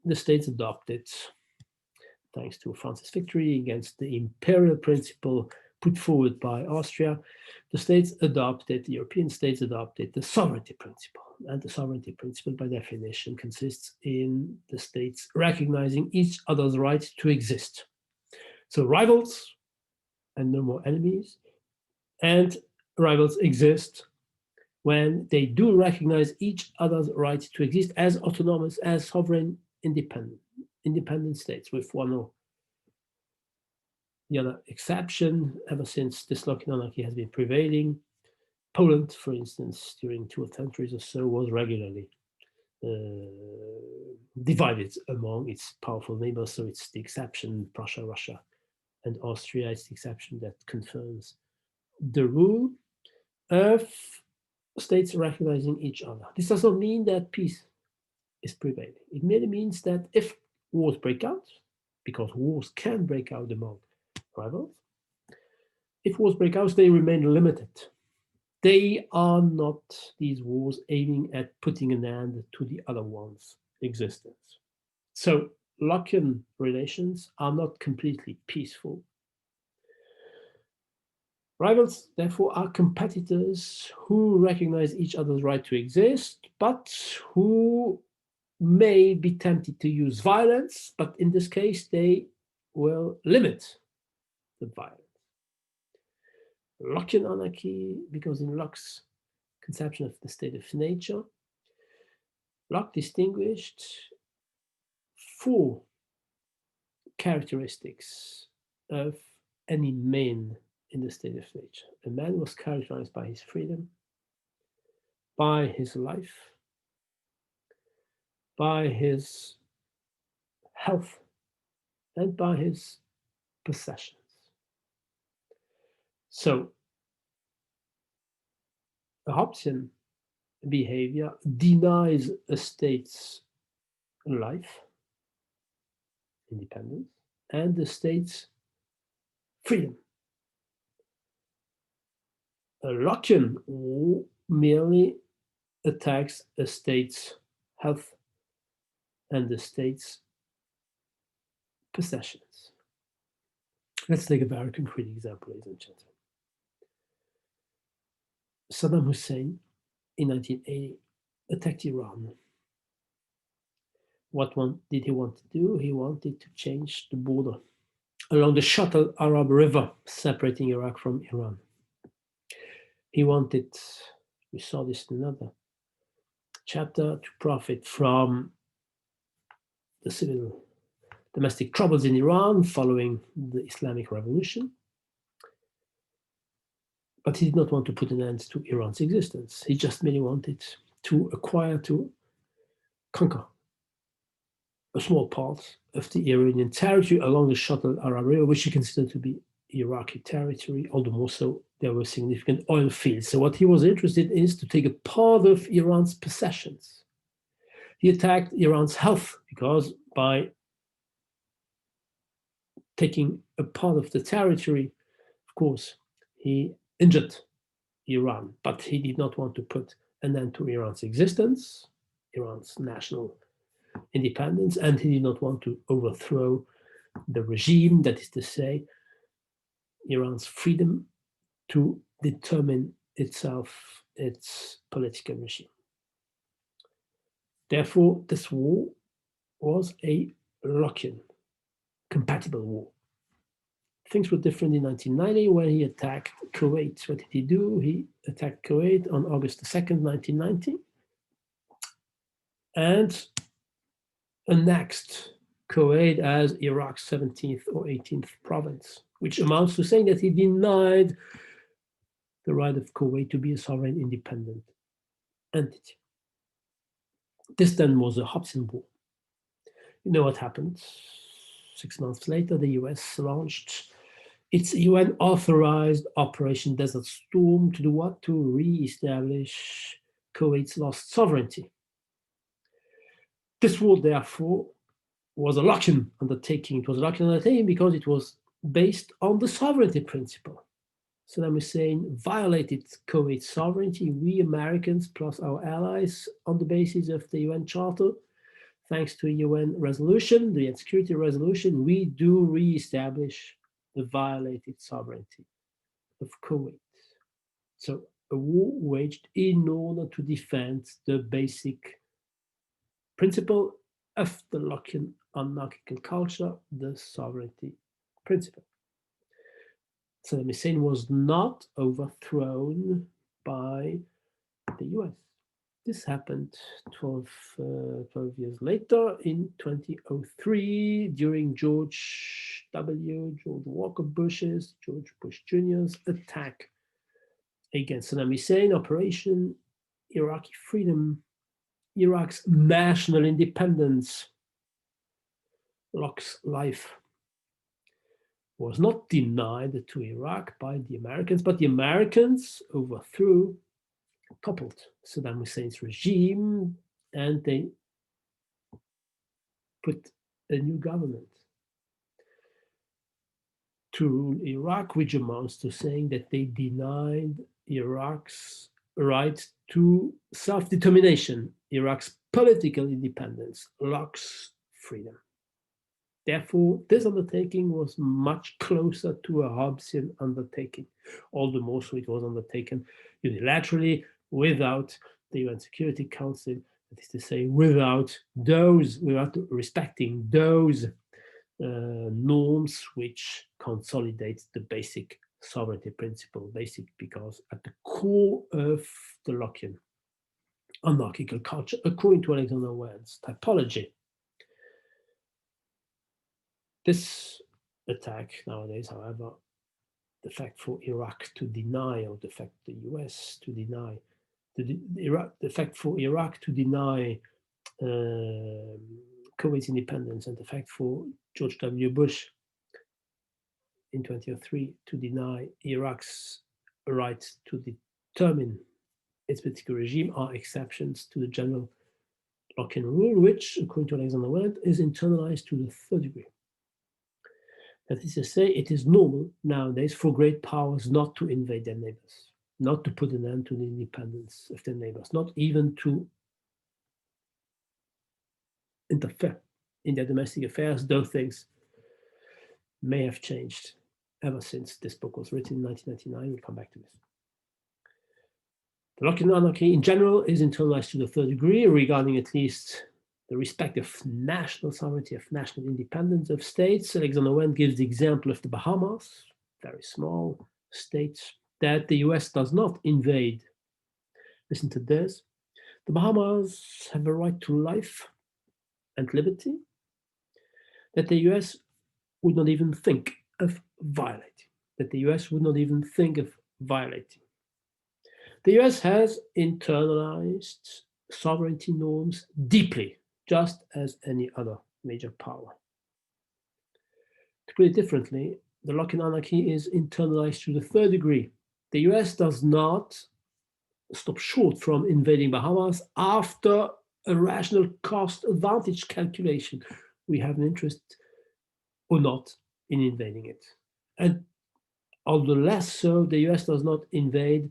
the states adopted, thanks to France's victory against the imperial principle put forward by Austria, the European states adopted the sovereignty principle. And the sovereignty principle, by definition, consists in the states recognizing each other's right to exist. So rivals and no more enemies, and rivals exist when they do recognize each other's right to exist as autonomous, as sovereign, independent states, with one or the other exception. Ever since this Lockean anarchy has been prevailing, Poland, for instance, during 2 centuries or so, was regularly divided among its powerful neighbors. So it's the exception, Prussia, Russia, and Austria. It's the exception that confirms the rule of states recognizing each other. This does not mean that peace is prevailing. It merely means that if wars break out, because wars can break out among rivals, if wars break out, they remain limited. They are not, these wars, aiming at putting an end to the other one's existence. So Lockean relations are not completely peaceful. Rivals, therefore, are competitors who recognize each other's right to exist, but who may be tempted to use violence, but in this case, they will limit the violence. Lockean anarchy, because in Locke's conception of the state of nature, Locke distinguished 4 characteristics of any man in the state of nature. A man was characterized by his freedom, by his life, by his health, and by his possessions. So, a Hobbesian behavior denies a state's life, independence, and the state's freedom. A Lockean merely attacks a state's health and the state's possessions. Let's take a very concrete example, ladies and gentlemen. Saddam Hussein in 1980 attacked Iran. What did he want to do? He wanted to change the border along the Shatt al-Arab River, separating Iraq from Iran. He wanted, we saw this in another chapter, to profit from the civil domestic troubles in Iran following the Islamic Revolution. But he did not want to put an end to Iran's existence. He just merely wanted to acquire, to conquer a small part of the Iranian territory along the Shatt al-Arab River, which he considered to be Iraqi territory, all the more so there were significant oil fields. So what he was interested in is to take a part of Iran's possessions. He attacked Iran's health because by taking a part of the territory, of course, he injured Iran, but he did not want to put an end to Iran's existence, Iran's national independence, and he did not want to overthrow the regime, that is to say, Iran's freedom to determine itself, its political regime. Therefore, this war was a Lockean compatible war. Things were different in 1990 when he attacked Kuwait. What did he do? He attacked Kuwait on August 2nd, 1990, and annexed Kuwait as Iraq's 17th or 18th province, which amounts to saying that he denied the right of Kuwait to be a sovereign, independent entity. This then was a Hobbesian war. You know what happened? 6 months later, the US launched its UN-authorized Operation Desert Storm to do what? To re-establish Kuwait's lost sovereignty. This war, therefore, was a Lockean undertaking. It was a Lockean undertaking because it was based on the sovereignty principle. Saddam Hussein violated Kuwait's sovereignty. We Americans, plus our allies, on the basis of the UN Charter, thanks to a UN resolution, the UN Security Resolution, we do re-establish the violated sovereignty of Kuwait. So a war waged in order to defend the basic principle of the Lockean anarchical culture, the sovereignty principle. Saddam Hussein was not overthrown by the US. This happened 12 years later in 2003 during George Walker Bush's, George Bush Jr.'s attack against Saddam Hussein, Operation Iraqi Freedom, Iraq's national independence. Locke's life was not denied to Iraq by the Americans, but the Americans overthrew, toppled Saddam Hussein's regime, and they put a new government to rule Iraq, which amounts to saying that they denied Iraq's right to self-determination, Iraq's political independence, Locke's freedom. Therefore, this undertaking was much closer to a Hobbesian undertaking, all the more so it was undertaken unilaterally without the UN Security Council, that is to say, without respecting those norms which consolidate the basic sovereignty principle, basic because at the core of the Lockean anarchical culture, according to Alexander Wendt's typology. This attack nowadays, however, the fact for Iraq to deny, or the fact the US to deny, the fact for Iraq to deny Kuwait's independence, and the fact for George W. Bush in 2003 to deny Iraq's right to determine its political regime are exceptions to the general Lockean rule, which, according to Alexander Wendt, is internalized to the third degree. That is to say, it is normal nowadays for great powers not to invade their neighbors, not to put an end to the independence of their neighbors, not even to interfere in their domestic affairs, though things may have changed ever since this book was written in 1999. We'll come back to this. The Lockean anarchy in general is internalized to the third degree, regarding at least the respect of national sovereignty, of national independence of states. Alexander Wendt gives the example of the Bahamas, very small states, that the US does not invade. Listen to this. The Bahamas have a right to life and liberty that the US would not even think of violating, that the US would not even think of violating. The US has internalized sovereignty norms deeply, just as any other major power. To put it differently, the Lockean anarchy is internalized to the third degree. The US does not stop short from invading Bahamas after a rational cost advantage calculation. We have an interest or not in invading it. And all the less so, the US does not invade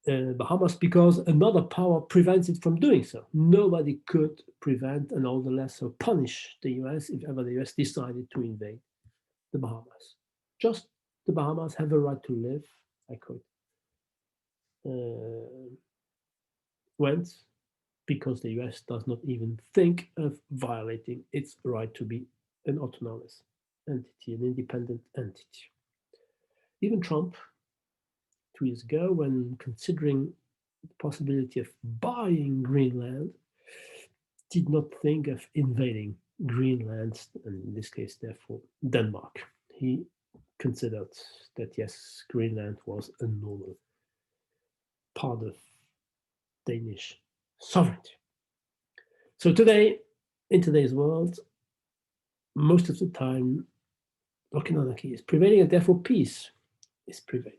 Bahamas because another power prevents it from doing so. Nobody could prevent, and all the less so punish, the US if ever the US decided to invade the Bahamas. Just the Bahamas have a right to live, I quote Wendt, because the US does not even think of violating its right to be an autonomous entity, an independent entity. Even Trump, 2 years ago, when considering the possibility of buying Greenland, did not think of invading Greenland, and in this case, therefore, Denmark. He considered that, yes, Greenland was a normal part of Danish sovereignty. So today, in today's world, most of the time, Lockean anarchy is prevailing, and therefore peace is prevailing.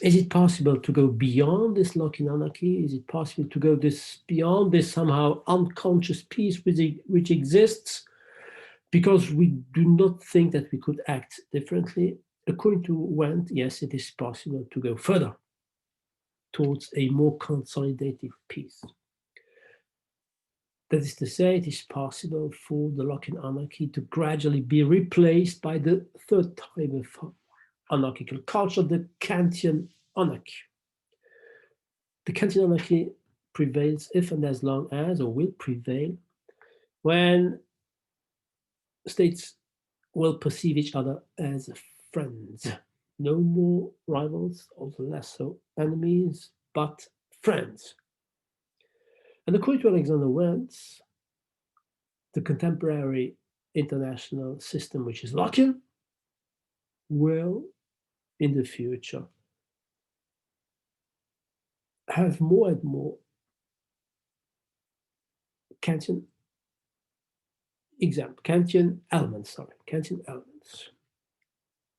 Is it possible to go beyond this Lockean anarchy? Is it possible to go beyond this somehow unconscious peace which exists because we do not think that we could act differently? According to Wendt, yes, it is possible to go further towards a more consolidated peace. That is to say, it is possible for the Lockean anarchy to gradually be replaced by the third type of anarchical culture, the Kantian anarchy. The Kantian anarchy prevails if and as long as, or will prevail, when states will perceive each other as friends. No more rivals, also less so enemies, but friends. And according to Alexander Wendt, the contemporary international system, which is Lockean, will, in the future, have more and more Kantian elements.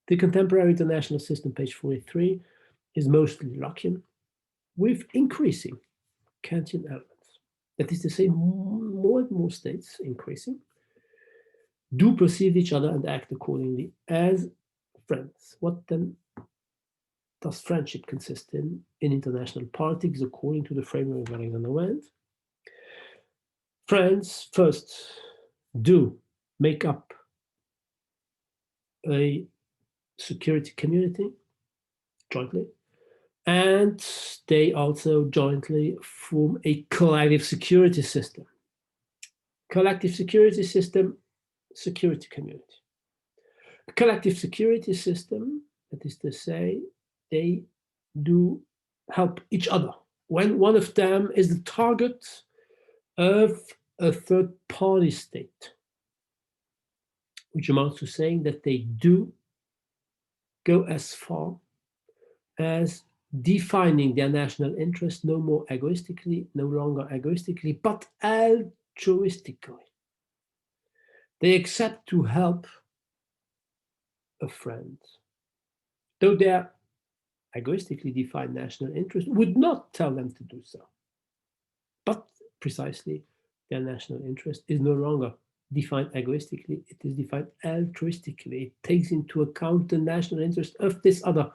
The contemporary international system, page 43, is mostly Lockean, with increasing Kantian elements. That is to say, more and more states, increasing, do perceive each other and act accordingly as friends. What then does friendship consist in international politics, according to the framework of Alexander Wendt? Friends first do make up a security community jointly, and they also jointly form a collective security system. Collective security system, security community. A collective security system, that is to say, they do help each other when one of them is the target of a third party state, which amounts to saying that they do go as far as defining their national interest no more egoistically, no longer egoistically, but altruistically. They accept to help a friend, though their egoistically defined national interest would not tell them to do so. But precisely, their national interest is no longer defined egoistically, it is defined altruistically. It takes into account the national interest of this other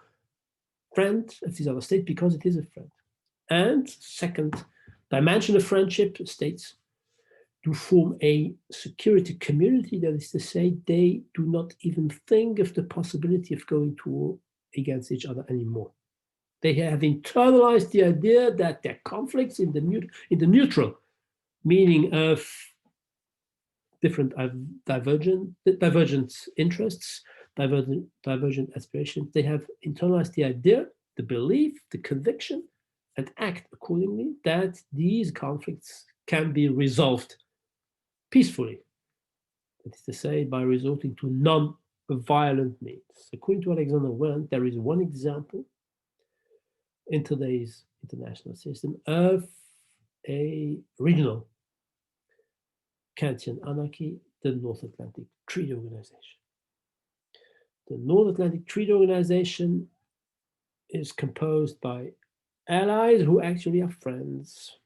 friend, of this other state, because it is a friend. And second dimension of friendship states to form a security community, that is to say, they do not even think of the possibility of going to war against each other anymore. They have internalized the idea that their conflicts in the neutral meaning of different divergent interests, divergent aspirations, they have internalized the idea, the belief, the conviction, and act accordingly that these conflicts can be resolved peacefully. That is to say, by resorting to non-violent means. According to Alexander Wendt, there is one example in today's international system of a regional Kantian anarchy, the North Atlantic Treaty Organization. The North Atlantic Treaty Organization is composed by allies who actually are friends.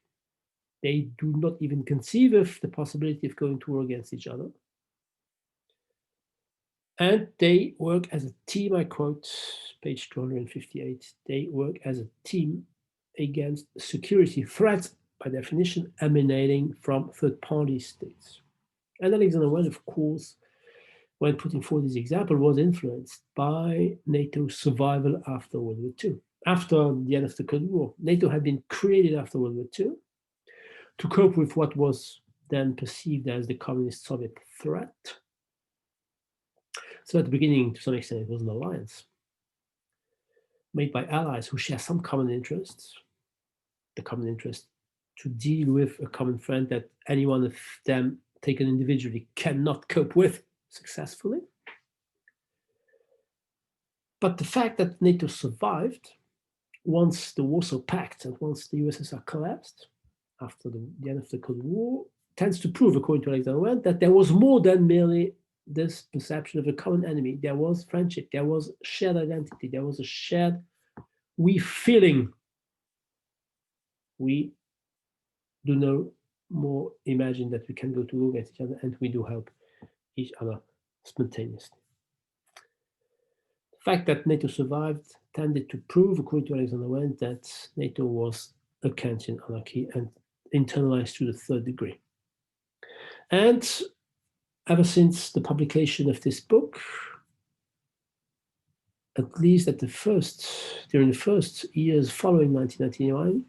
They do not even conceive of the possibility of going to war against each other. And they work as a team, I quote page 258, they work as a team against security threats, by definition, emanating from third-party states. And Alexander Wendt, of course, when putting forward this example, was influenced by NATO's survival after World War II. After the end of the Cold War, NATO had been created after World War II to cope with what was then perceived as the communist Soviet threat. So at the beginning, to some extent, it was an alliance made by allies who share some common interests, the common interest to deal with a common friend that any one of them taken individually cannot cope with successfully. But the fact that NATO survived once the Warsaw Pact and once the USSR collapsed after the end of the Cold War tends to prove, according to Alexander Wendt, that there was more than merely this perception of a common enemy. There was friendship, there was shared identity, there was a shared feeling. We do no more imagine that we can go to war against each other, and we do help each other spontaneously. The fact that NATO survived tended to prove, according to Alexander Wendt, that NATO was a Kantian anarchy and internalized to the third degree. And ever since the publication of this book, at least during the first years following 1991,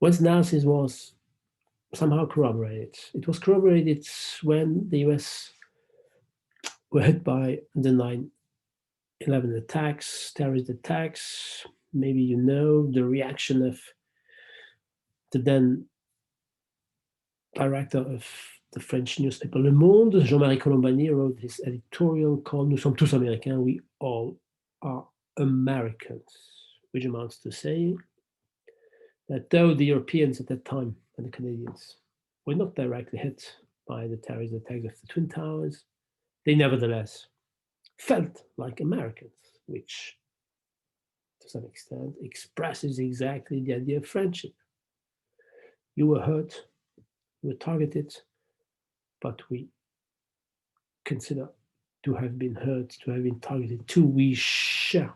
Wendt's analysis was somehow corroborated. It was corroborated when the US were hit by the 9/11 attacks, terrorist attacks. Maybe you know the reaction of the then director of the French newspaper Le Monde, Jean-Marie Colombani, wrote his editorial called Nous sommes tous Américains, we all are Americans, which amounts to saying that though the Europeans at that time and the Canadians were not directly hit by the terrorist attacks of the Twin Towers, they nevertheless felt like Americans, which to some extent expresses exactly the idea of friendship. You were hurt, you were targeted, but we consider to have been hurt, to have been targeted too. We share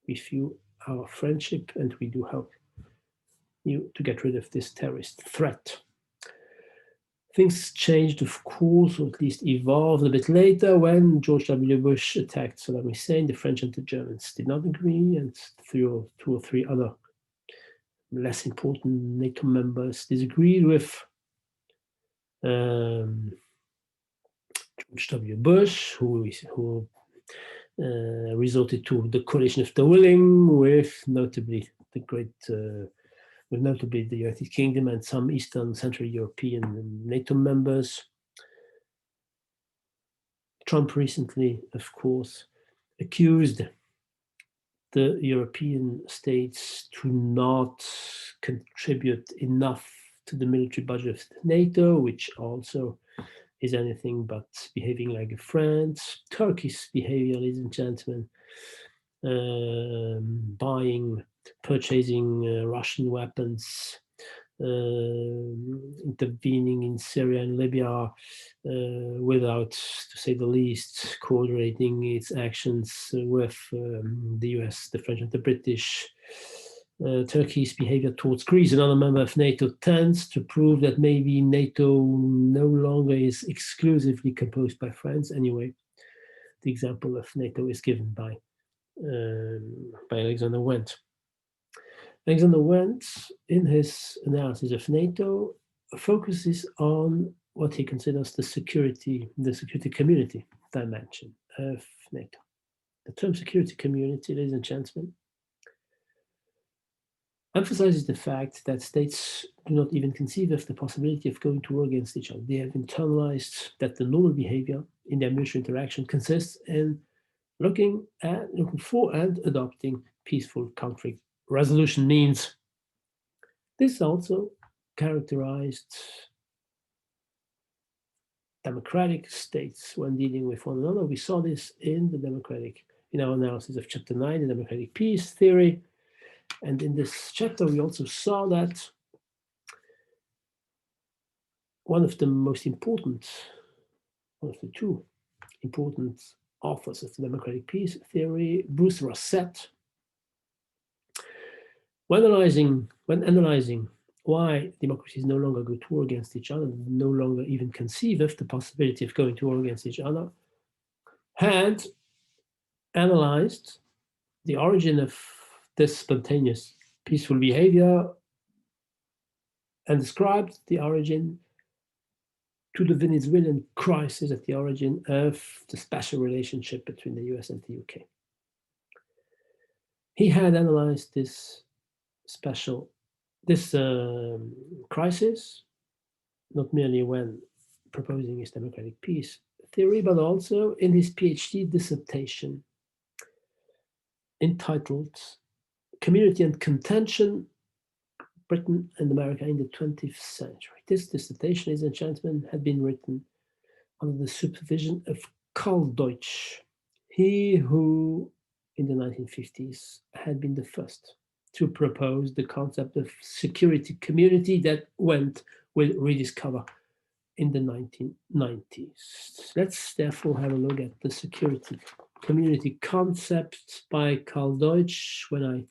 with you our friendship, and we do help you to get rid of this terrorist threat. Things changed, of course, or at least evolved a bit later when George W. Bush attacked Saddam Hussein. The French and the Germans did not agree, and two or three other less important NATO members disagreed with George W. Bush, who resorted to the coalition of the willing, with notably the United Kingdom and some Eastern Central European NATO members. Trump recently, of course, accused the European states to not contribute enough to the military budget of NATO, which also is anything but behaving like a friend. Turkey's behavior, ladies and gentlemen, purchasing Russian weapons, intervening in Syria and Libya without, to say the least, coordinating its actions with the US, the French, and the British. Turkey's behavior towards Greece, another member of NATO, tends to prove that maybe NATO no longer is exclusively composed by friends. Anyway, the example of NATO is given by Alexander Wendt. Alexander Wendt, in his analysis of NATO, focuses on what he considers the security community dimension of NATO. The term security community, ladies and gentlemen, emphasizes the fact that states do not even conceive of the possibility of going to war against each other. They have internalized that the normal behavior in their mutual interaction consists in looking for and adopting peaceful conflict resolution means. This also characterized democratic states when dealing with one another. We saw this in our analysis of chapter 9, the democratic peace theory. And in this chapter, we also saw that one of the two important authors of the democratic peace theory, Bruce Rosset, when analyzing why democracies no longer go to war against each other, no longer even conceive of the possibility of going to war against each other, had analyzed the origin of this spontaneous peaceful behavior and described the origin to the Venezuelan crisis at the origin of the special relationship between the US and the UK. He had analyzed this crisis, not merely when proposing his democratic peace theory, but also in his PhD dissertation entitled Community and Contention, Britain and America in the 20th Century. This dissertation, ladies and gentlemen, had been written under the supervision of Karl Deutsch, he who in the 1950s had been the first to propose the concept of security community that Wendt will rediscover in the 1990s. Let's therefore have a look at the security community concept by Karl Deutsch. When I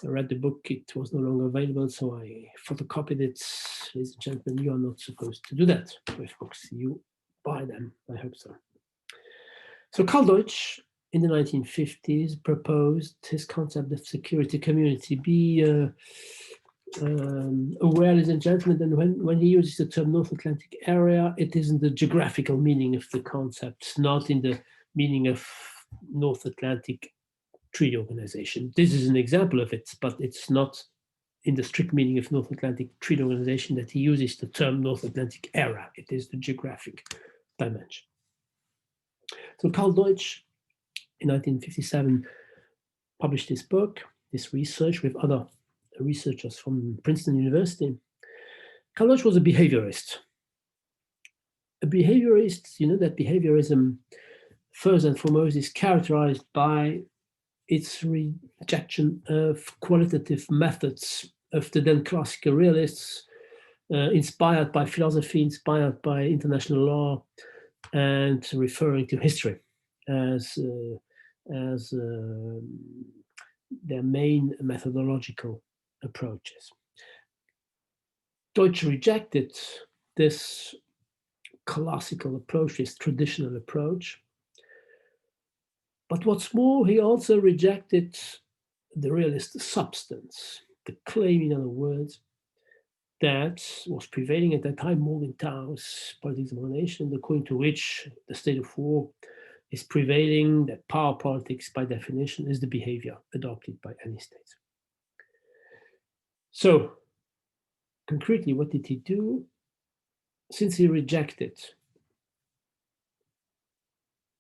read the book, it was no longer available, so I photocopied it. Ladies and gentlemen, you are not supposed to do that with books. You buy them, I hope so. So Karl Deutsch, in the 1950s, proposed his concept of security community. Be aware, ladies and gentlemen, that when he uses the term North Atlantic area, it is in the geographical meaning of the concept, not in the meaning of North Atlantic Treaty Organization. This is an example of it, but it's not in the strict meaning of North Atlantic Treaty Organization that he uses the term North Atlantic area. It is the geographic dimension. So Karl Deutsch, in 1957, published this book, this research with other researchers from Princeton University. Karl Deutsch was a behaviorist. A behaviorist, you know that behaviorism, first and foremost, is characterized by its rejection of qualitative methods of the then classical realists, inspired by philosophy, inspired by international law, and referring to history as their main methodological approaches. Deutsch rejected this classical approach, this traditional approach. But what's more, he also rejected the realist substance, the claim, in other words, that was prevailing at that time, Morgenthau's politics of a nation, according to which the state of war is prevailing, that power politics, by definition, is the behavior adopted by any state. So, concretely, what did he do? Since he rejected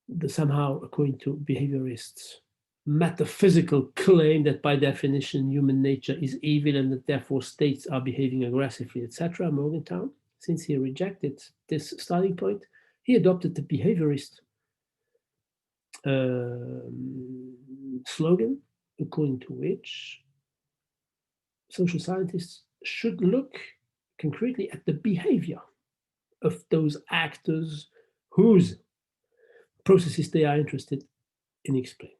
the somehow, according to behaviorists, metaphysical claim that by definition human nature is evil and that therefore states are behaving aggressively, etc., Morgenthau. Since he rejected this starting point, he adopted the behaviorist slogan, according to which social scientists should look concretely at the behavior of those actors whose processes they are interested in explaining.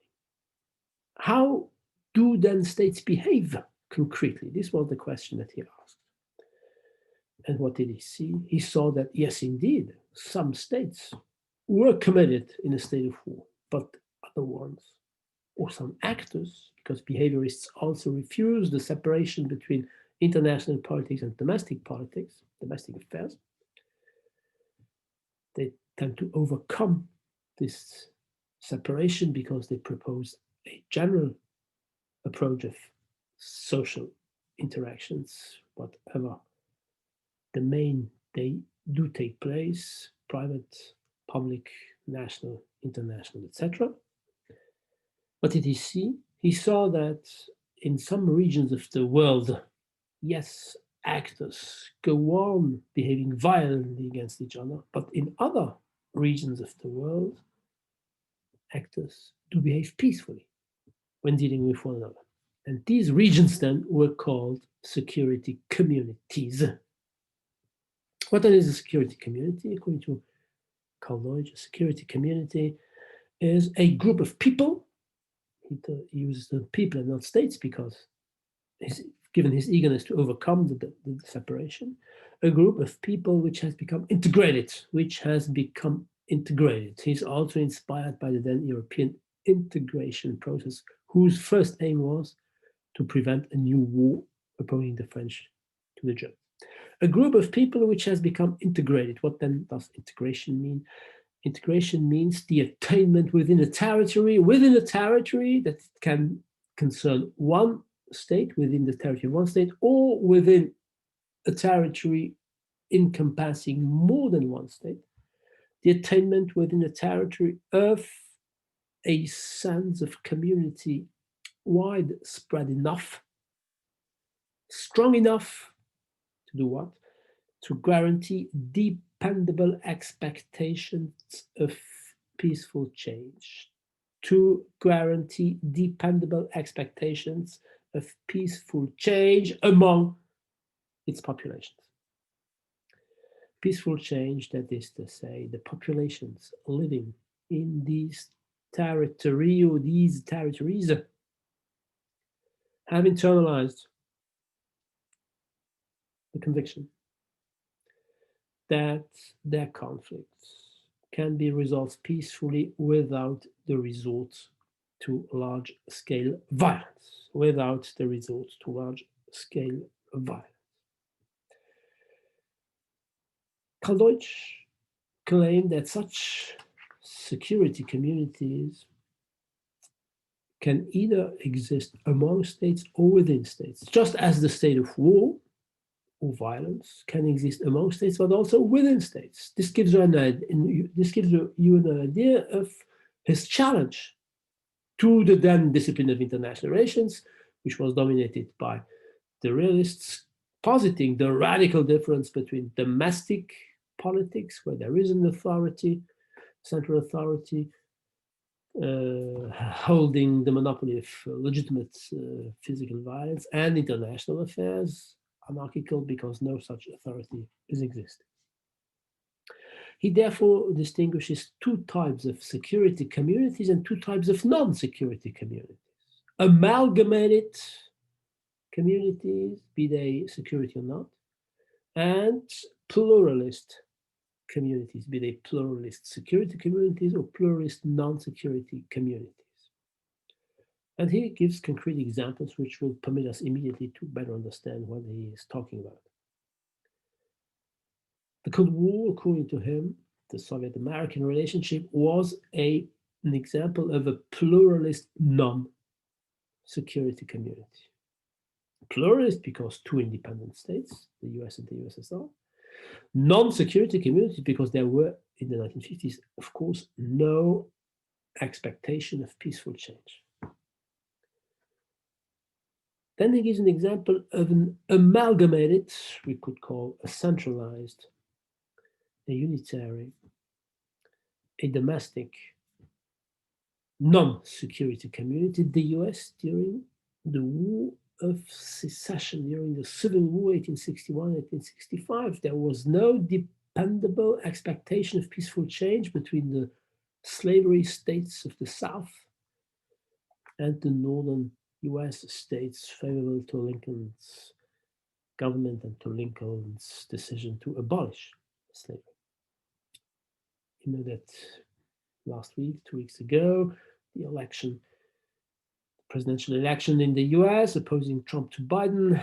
How do then states behave concretely? This was the question that he asked. And what did he see? He saw that, yes, indeed, some states were committed in a state of war, but other ones, or some actors, because behaviorists also refuse the separation between international politics and domestic politics, domestic affairs, they tend to overcome this separation because they propose a general approach of social interactions, whatever domain they do take place, private, public, national, international, etc. What did he see? He saw that in some regions of the world, yes, actors go on behaving violently against each other, but in other regions of the world, actors do behave peacefully when dealing with one another. And these regions then were called security communities. What then is a security community? According to Karl Deutsch, a security community is a group of people. He uses the people and not states because given his eagerness to overcome the separation, a group of people which has become integrated, He's also inspired by the then European integration process, whose first aim was to prevent a new war opposing the French to the Germans. A group of people which has become integrated. What then does integration mean? Integration means the attainment within a territory that can concern one state, within the territory of one state, or within a territory encompassing more than one state, the attainment within a territory of a sense of community widespread enough, strong enough to do what? To guarantee dependable expectations of peaceful change. To guarantee dependable expectations of peaceful change among its populations. Peaceful change, that is to say, the populations living in these territories have internalized the conviction that their conflicts can be resolved peacefully without the resort to large-scale violence, Karl Deutsch claimed that such security communities can either exist among states or within states, just as the state of war or violence can exist among states, but also within states. This gives you an idea of his challenge to the then discipline of international relations, which was dominated by the realists, positing the radical difference between domestic politics, where there is an authority, central authority, holding the monopoly of legitimate physical violence, and international affairs, anarchical because no such authority is existing. He therefore distinguishes two types of security communities and two types of non-security communities. Amalgamated communities, be they security or not, and pluralist communities, be they pluralist security communities or pluralist non-security communities. And he gives concrete examples which will permit us immediately to better understand what he is talking about. The Cold War, according to him, the Soviet-American relationship was an example of a pluralist non-security community. Pluralist because two independent states, the US and the USSR. Non-security community because there were, in the 1950s, of course, no expectation of peaceful change. Then he gives an example of an amalgamated, we could call a centralized, a unitary, a domestic, non-security community, the US during the War of Secession, during the Civil War, 1861-1865. There was no dependable expectation of peaceful change between the slavery states of the South and the northern US states favorable to Lincoln's government and to Lincoln's decision to abolish slavery. You know that last week, 2 weeks ago, the presidential election in the US opposing Trump to Biden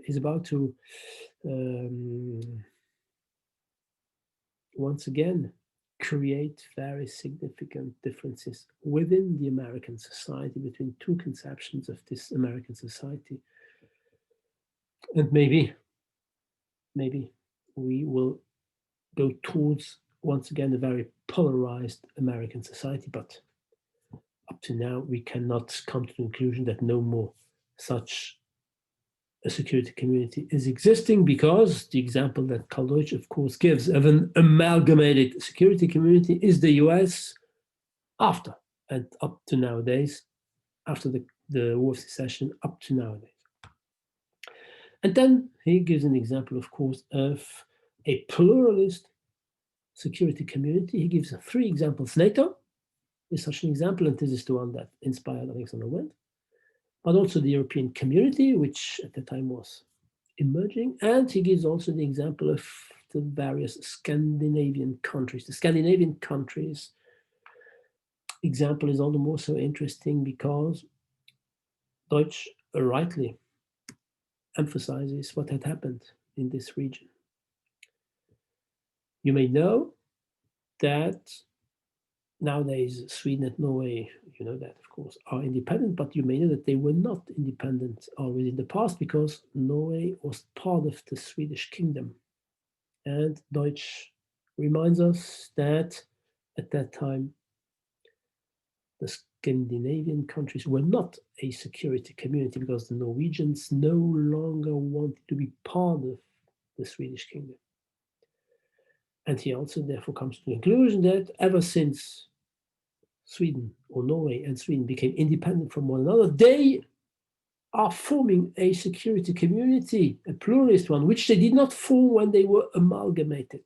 is about to once again create very significant differences within the American society, between two conceptions of this American society. And maybe we will go towards, once again, a very polarized American society. But up to now, we cannot come to the conclusion that no more such a security community is existing, because the example that Karl Deutsch, of course, gives of an amalgamated security community is the US after and up to nowadays, after the War of Secession, up to nowadays. And then he gives an example, of course, of a pluralist security community. He gives 3 examples. NATO is such an example, and this is the one that inspired Alexander Wendt, but also the European community, which at the time was emerging. And he gives also the example of the various Scandinavian countries. The Scandinavian countries example is all the more so interesting because Deutsch rightly emphasizes what had happened in this region. You may know that nowadays Sweden and Norway, you know that, of course, are independent, but you may know that they were not independent always in the past, because Norway was part of the Swedish kingdom. And Deutsch reminds us that at that time, the Scandinavian countries were not a security community, because the Norwegians no longer wanted to be part of the Swedish kingdom. And he also therefore comes to the conclusion that ever since Sweden, or Norway and Sweden, became independent from one another, they are forming a security community, a pluralist one, which they did not form when they were amalgamated,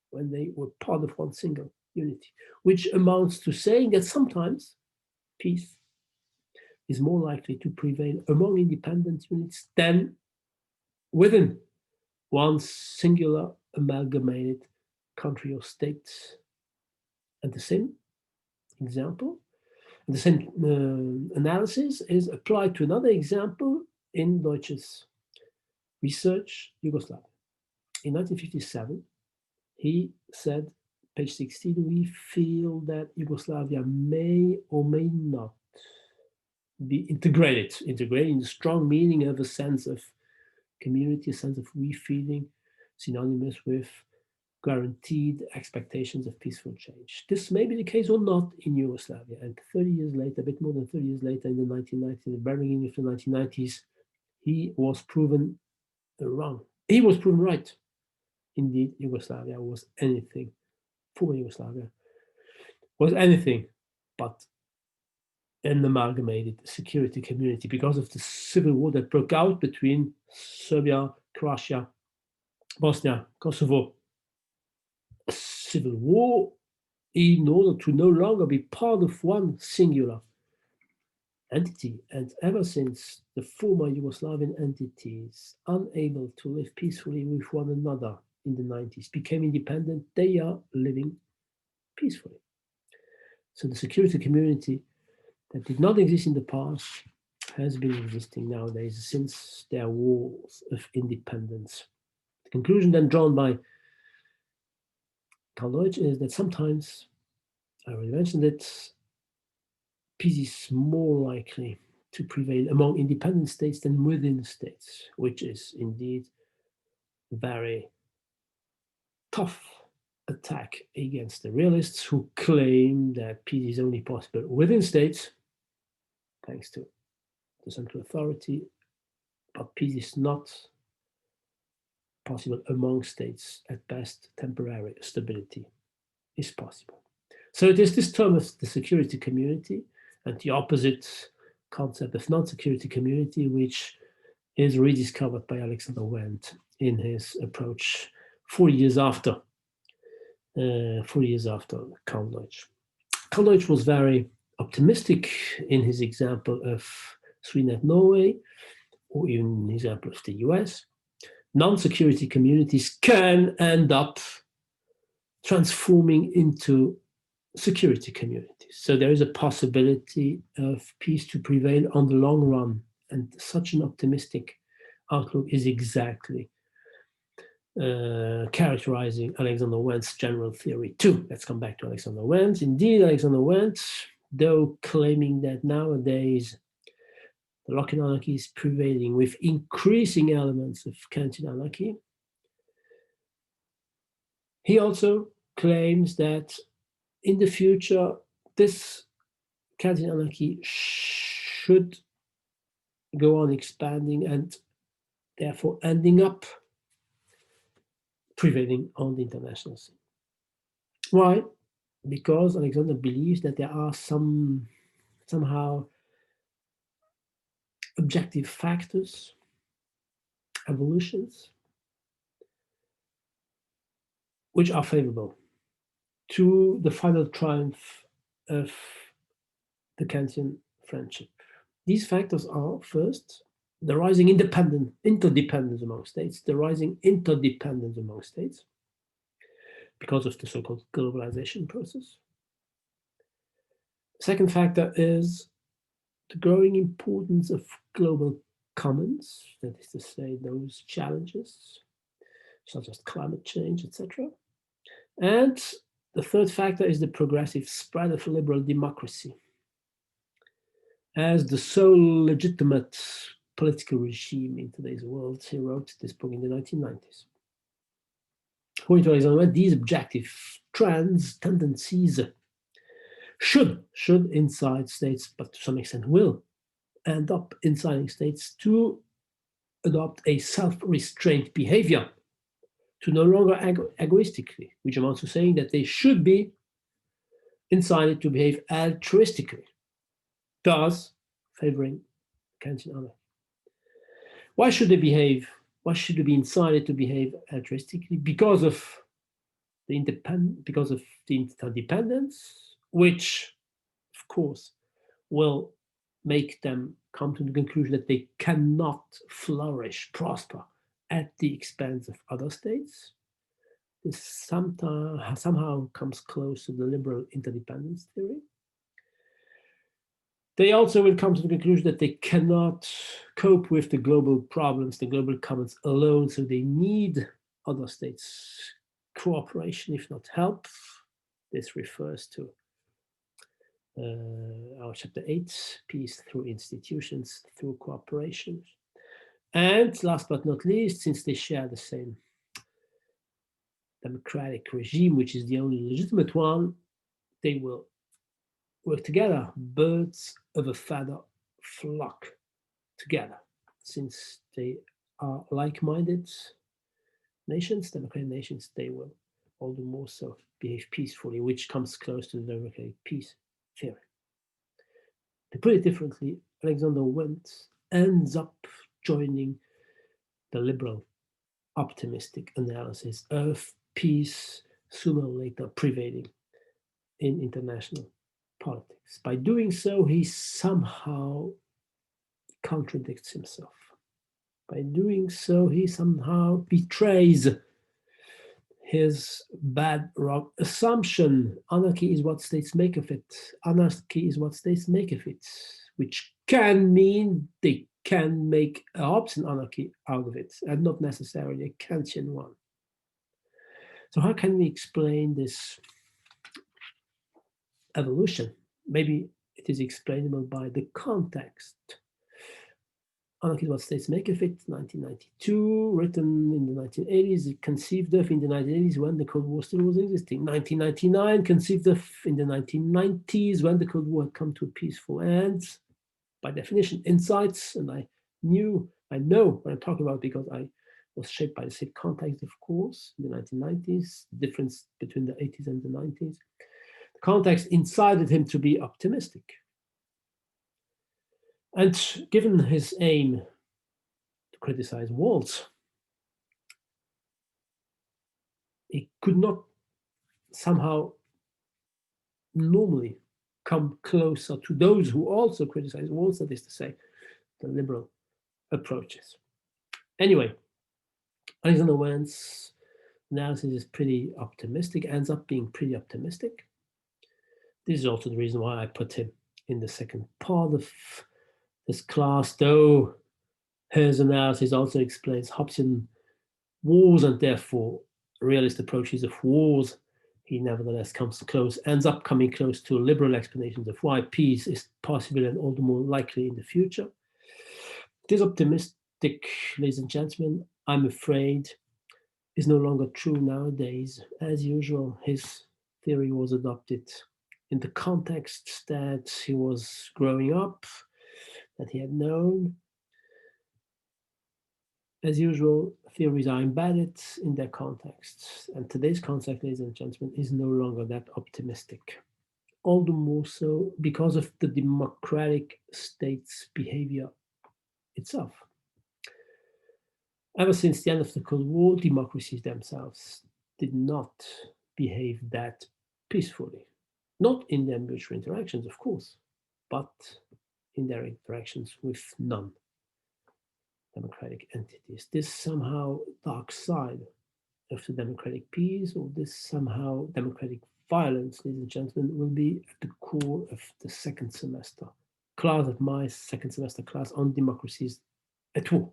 when they were part of one single unity, which amounts to saying that sometimes peace is more likely to prevail among independent units than within one singular amalgamated country or state. And the same example, the same analysis is applied to another example in Deutsch's research, Yugoslavia. In 1957, he said, page 16, we feel that Yugoslavia may or may not be integrated in the strong meaning of a sense of community, a sense of we feeling, synonymous with guaranteed expectations of peaceful change. This may be the case or not in Yugoslavia. And 30 years later, a bit more than 30 years later, in the 1990s, the very beginning of the 1990s, he was proven wrong. He was proven right. Indeed, Yugoslavia was anything, former Yugoslavia was anything but an amalgamated security community, because of the civil war that broke out between Serbia, Croatia, Bosnia, Kosovo. A civil war in order to no longer be part of one singular entity. And ever since the former Yugoslavian entities, unable to live peacefully with one another in the 90s, became independent, they are living peacefully. So the security community that did not exist in the past has been existing nowadays since their wars of independence. The conclusion then drawn by Karl Deutsch is that sometimes, I already mentioned it, peace is more likely to prevail among independent states than within states, which is indeed very tough attack against the realists who claim that peace is only possible within states, thanks to the central authority, but peace is not possible among states. At best, temporary stability is possible. So it is this term of the security community and the opposite concept of non-security community, which is rediscovered by Alexander Wendt in his approach 40 years after Karl Deutsch. Karl Deutsch was very optimistic in his example of Sweden and Norway, or even his example of the US. Non-security communities can end up transforming into security communities. So there is a possibility of peace to prevail on the long run. And such an optimistic outlook is exactly characterizing Alexander Wendt's general theory too. Let's come back to Alexander Wendt. Indeed, Alexander Wendt, though claiming that nowadays the Lockean anarchy is prevailing with increasing elements of Kantian anarchy, he also claims that in the future, this Kantian anarchy should go on expanding and therefore ending up prevailing on the international scene. Why? Because Alexander believes that there are somehow objective factors, evolutions, which are favorable to the final triumph of the Kantian friendship. These factors are, first, the rising interdependence among states, because of the so-called globalization process. Second factor is the growing importance of global commons, that is to say, those challenges, such as climate change, etc. And the third factor is the progressive spread of liberal democracy as the sole legitimate political regime in today's world. He wrote this book in the 1990s. According to Alexander, these objective trends, tendencies should incite states, but to some extent will end up inciting states to adopt a self-restraint behavior, to no longer egoistically, which amounts to saying that they should be incited to behave altruistically, thus favoring Kantian anarchy. Why should they be incited to behave altruistically? Because of the interdependence, which, of course, will make them come to the conclusion that they cannot flourish, prosper at the expense of other states. This somehow comes close to the liberal interdependence theory. They also will come to the conclusion that they cannot cope with the global problems, the global commons alone, so they need other states' cooperation, if not help. This refers to our chapter 8, Peace Through Institutions, Through Cooperation. And last but not least, since they share the same democratic regime, which is the only legitimate one, they will work together. Birds of a feather flock together. Since they are like-minded nations, democratic nations, they will all the more so behave peacefully, which comes close to the democratic peace theory. To put it differently, Alexander Wendt ends up joining the liberal optimistic analysis of peace sooner or later prevailing in international politics. By doing so, he somehow contradicts himself. By doing so, he somehow betrays his bedrock assumption. Anarchy is what states make of it. Anarchy is what states make of it, which can mean they can make a Hobbesian anarchy out of it, and not necessarily a Kantian one. So how can we explain this evolution? Maybe it is explainable by the context. Anarchy, What States Make of It, 1992, written in the 1980s, conceived of in the 1980s when the Cold War still was existing. 1999, conceived of in the 1990s when the Cold War had come to a peaceful end. By definition, insights, and I know what I'm talking about because I was shaped by the same context, of course, in the 1990s, the difference between the 80s and the 90s. The context incited him to be optimistic. And given his aim to criticize walls, he could not somehow normally come closer to those who also criticize walls, that is to say, the liberal approaches. Anyway, Alexander Wendt's analysis is pretty optimistic, ends up being pretty optimistic. This is also the reason why I put him in the second part of this class, though his analysis also explains Hobbesian wars and therefore realist approaches of wars. He nevertheless ends up coming close to liberal explanations of why peace is possible and all the more likely in the future. This optimistic, ladies and gentlemen, I'm afraid, is no longer true nowadays. As usual, his theory was adopted in the context that he was growing up, that he had known. As usual, theories are embedded in their contexts, and today's context, ladies and gentlemen, is no longer that optimistic. All the more so because of the democratic state's behavior itself. Ever since the end of the Cold War, democracies themselves did not behave that peacefully. Not in their mutual interactions, of course, but in their interactions with non-democratic entities. This somehow dark side of the democratic peace, or this somehow democratic violence, ladies and gentlemen, will be at the core of the second semester class, of my second semester class on democracies at war.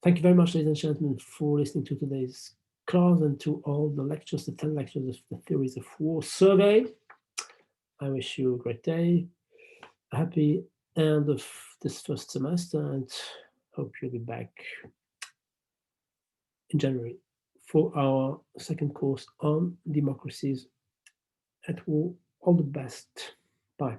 Thank you very much, ladies and gentlemen, for listening to today's class and to all the lectures, the 10 lectures of the Theories of War survey. I wish you a great day, a happy end of this first semester, and hope you'll be back in January for our second course on democracies at war. All the best. Bye.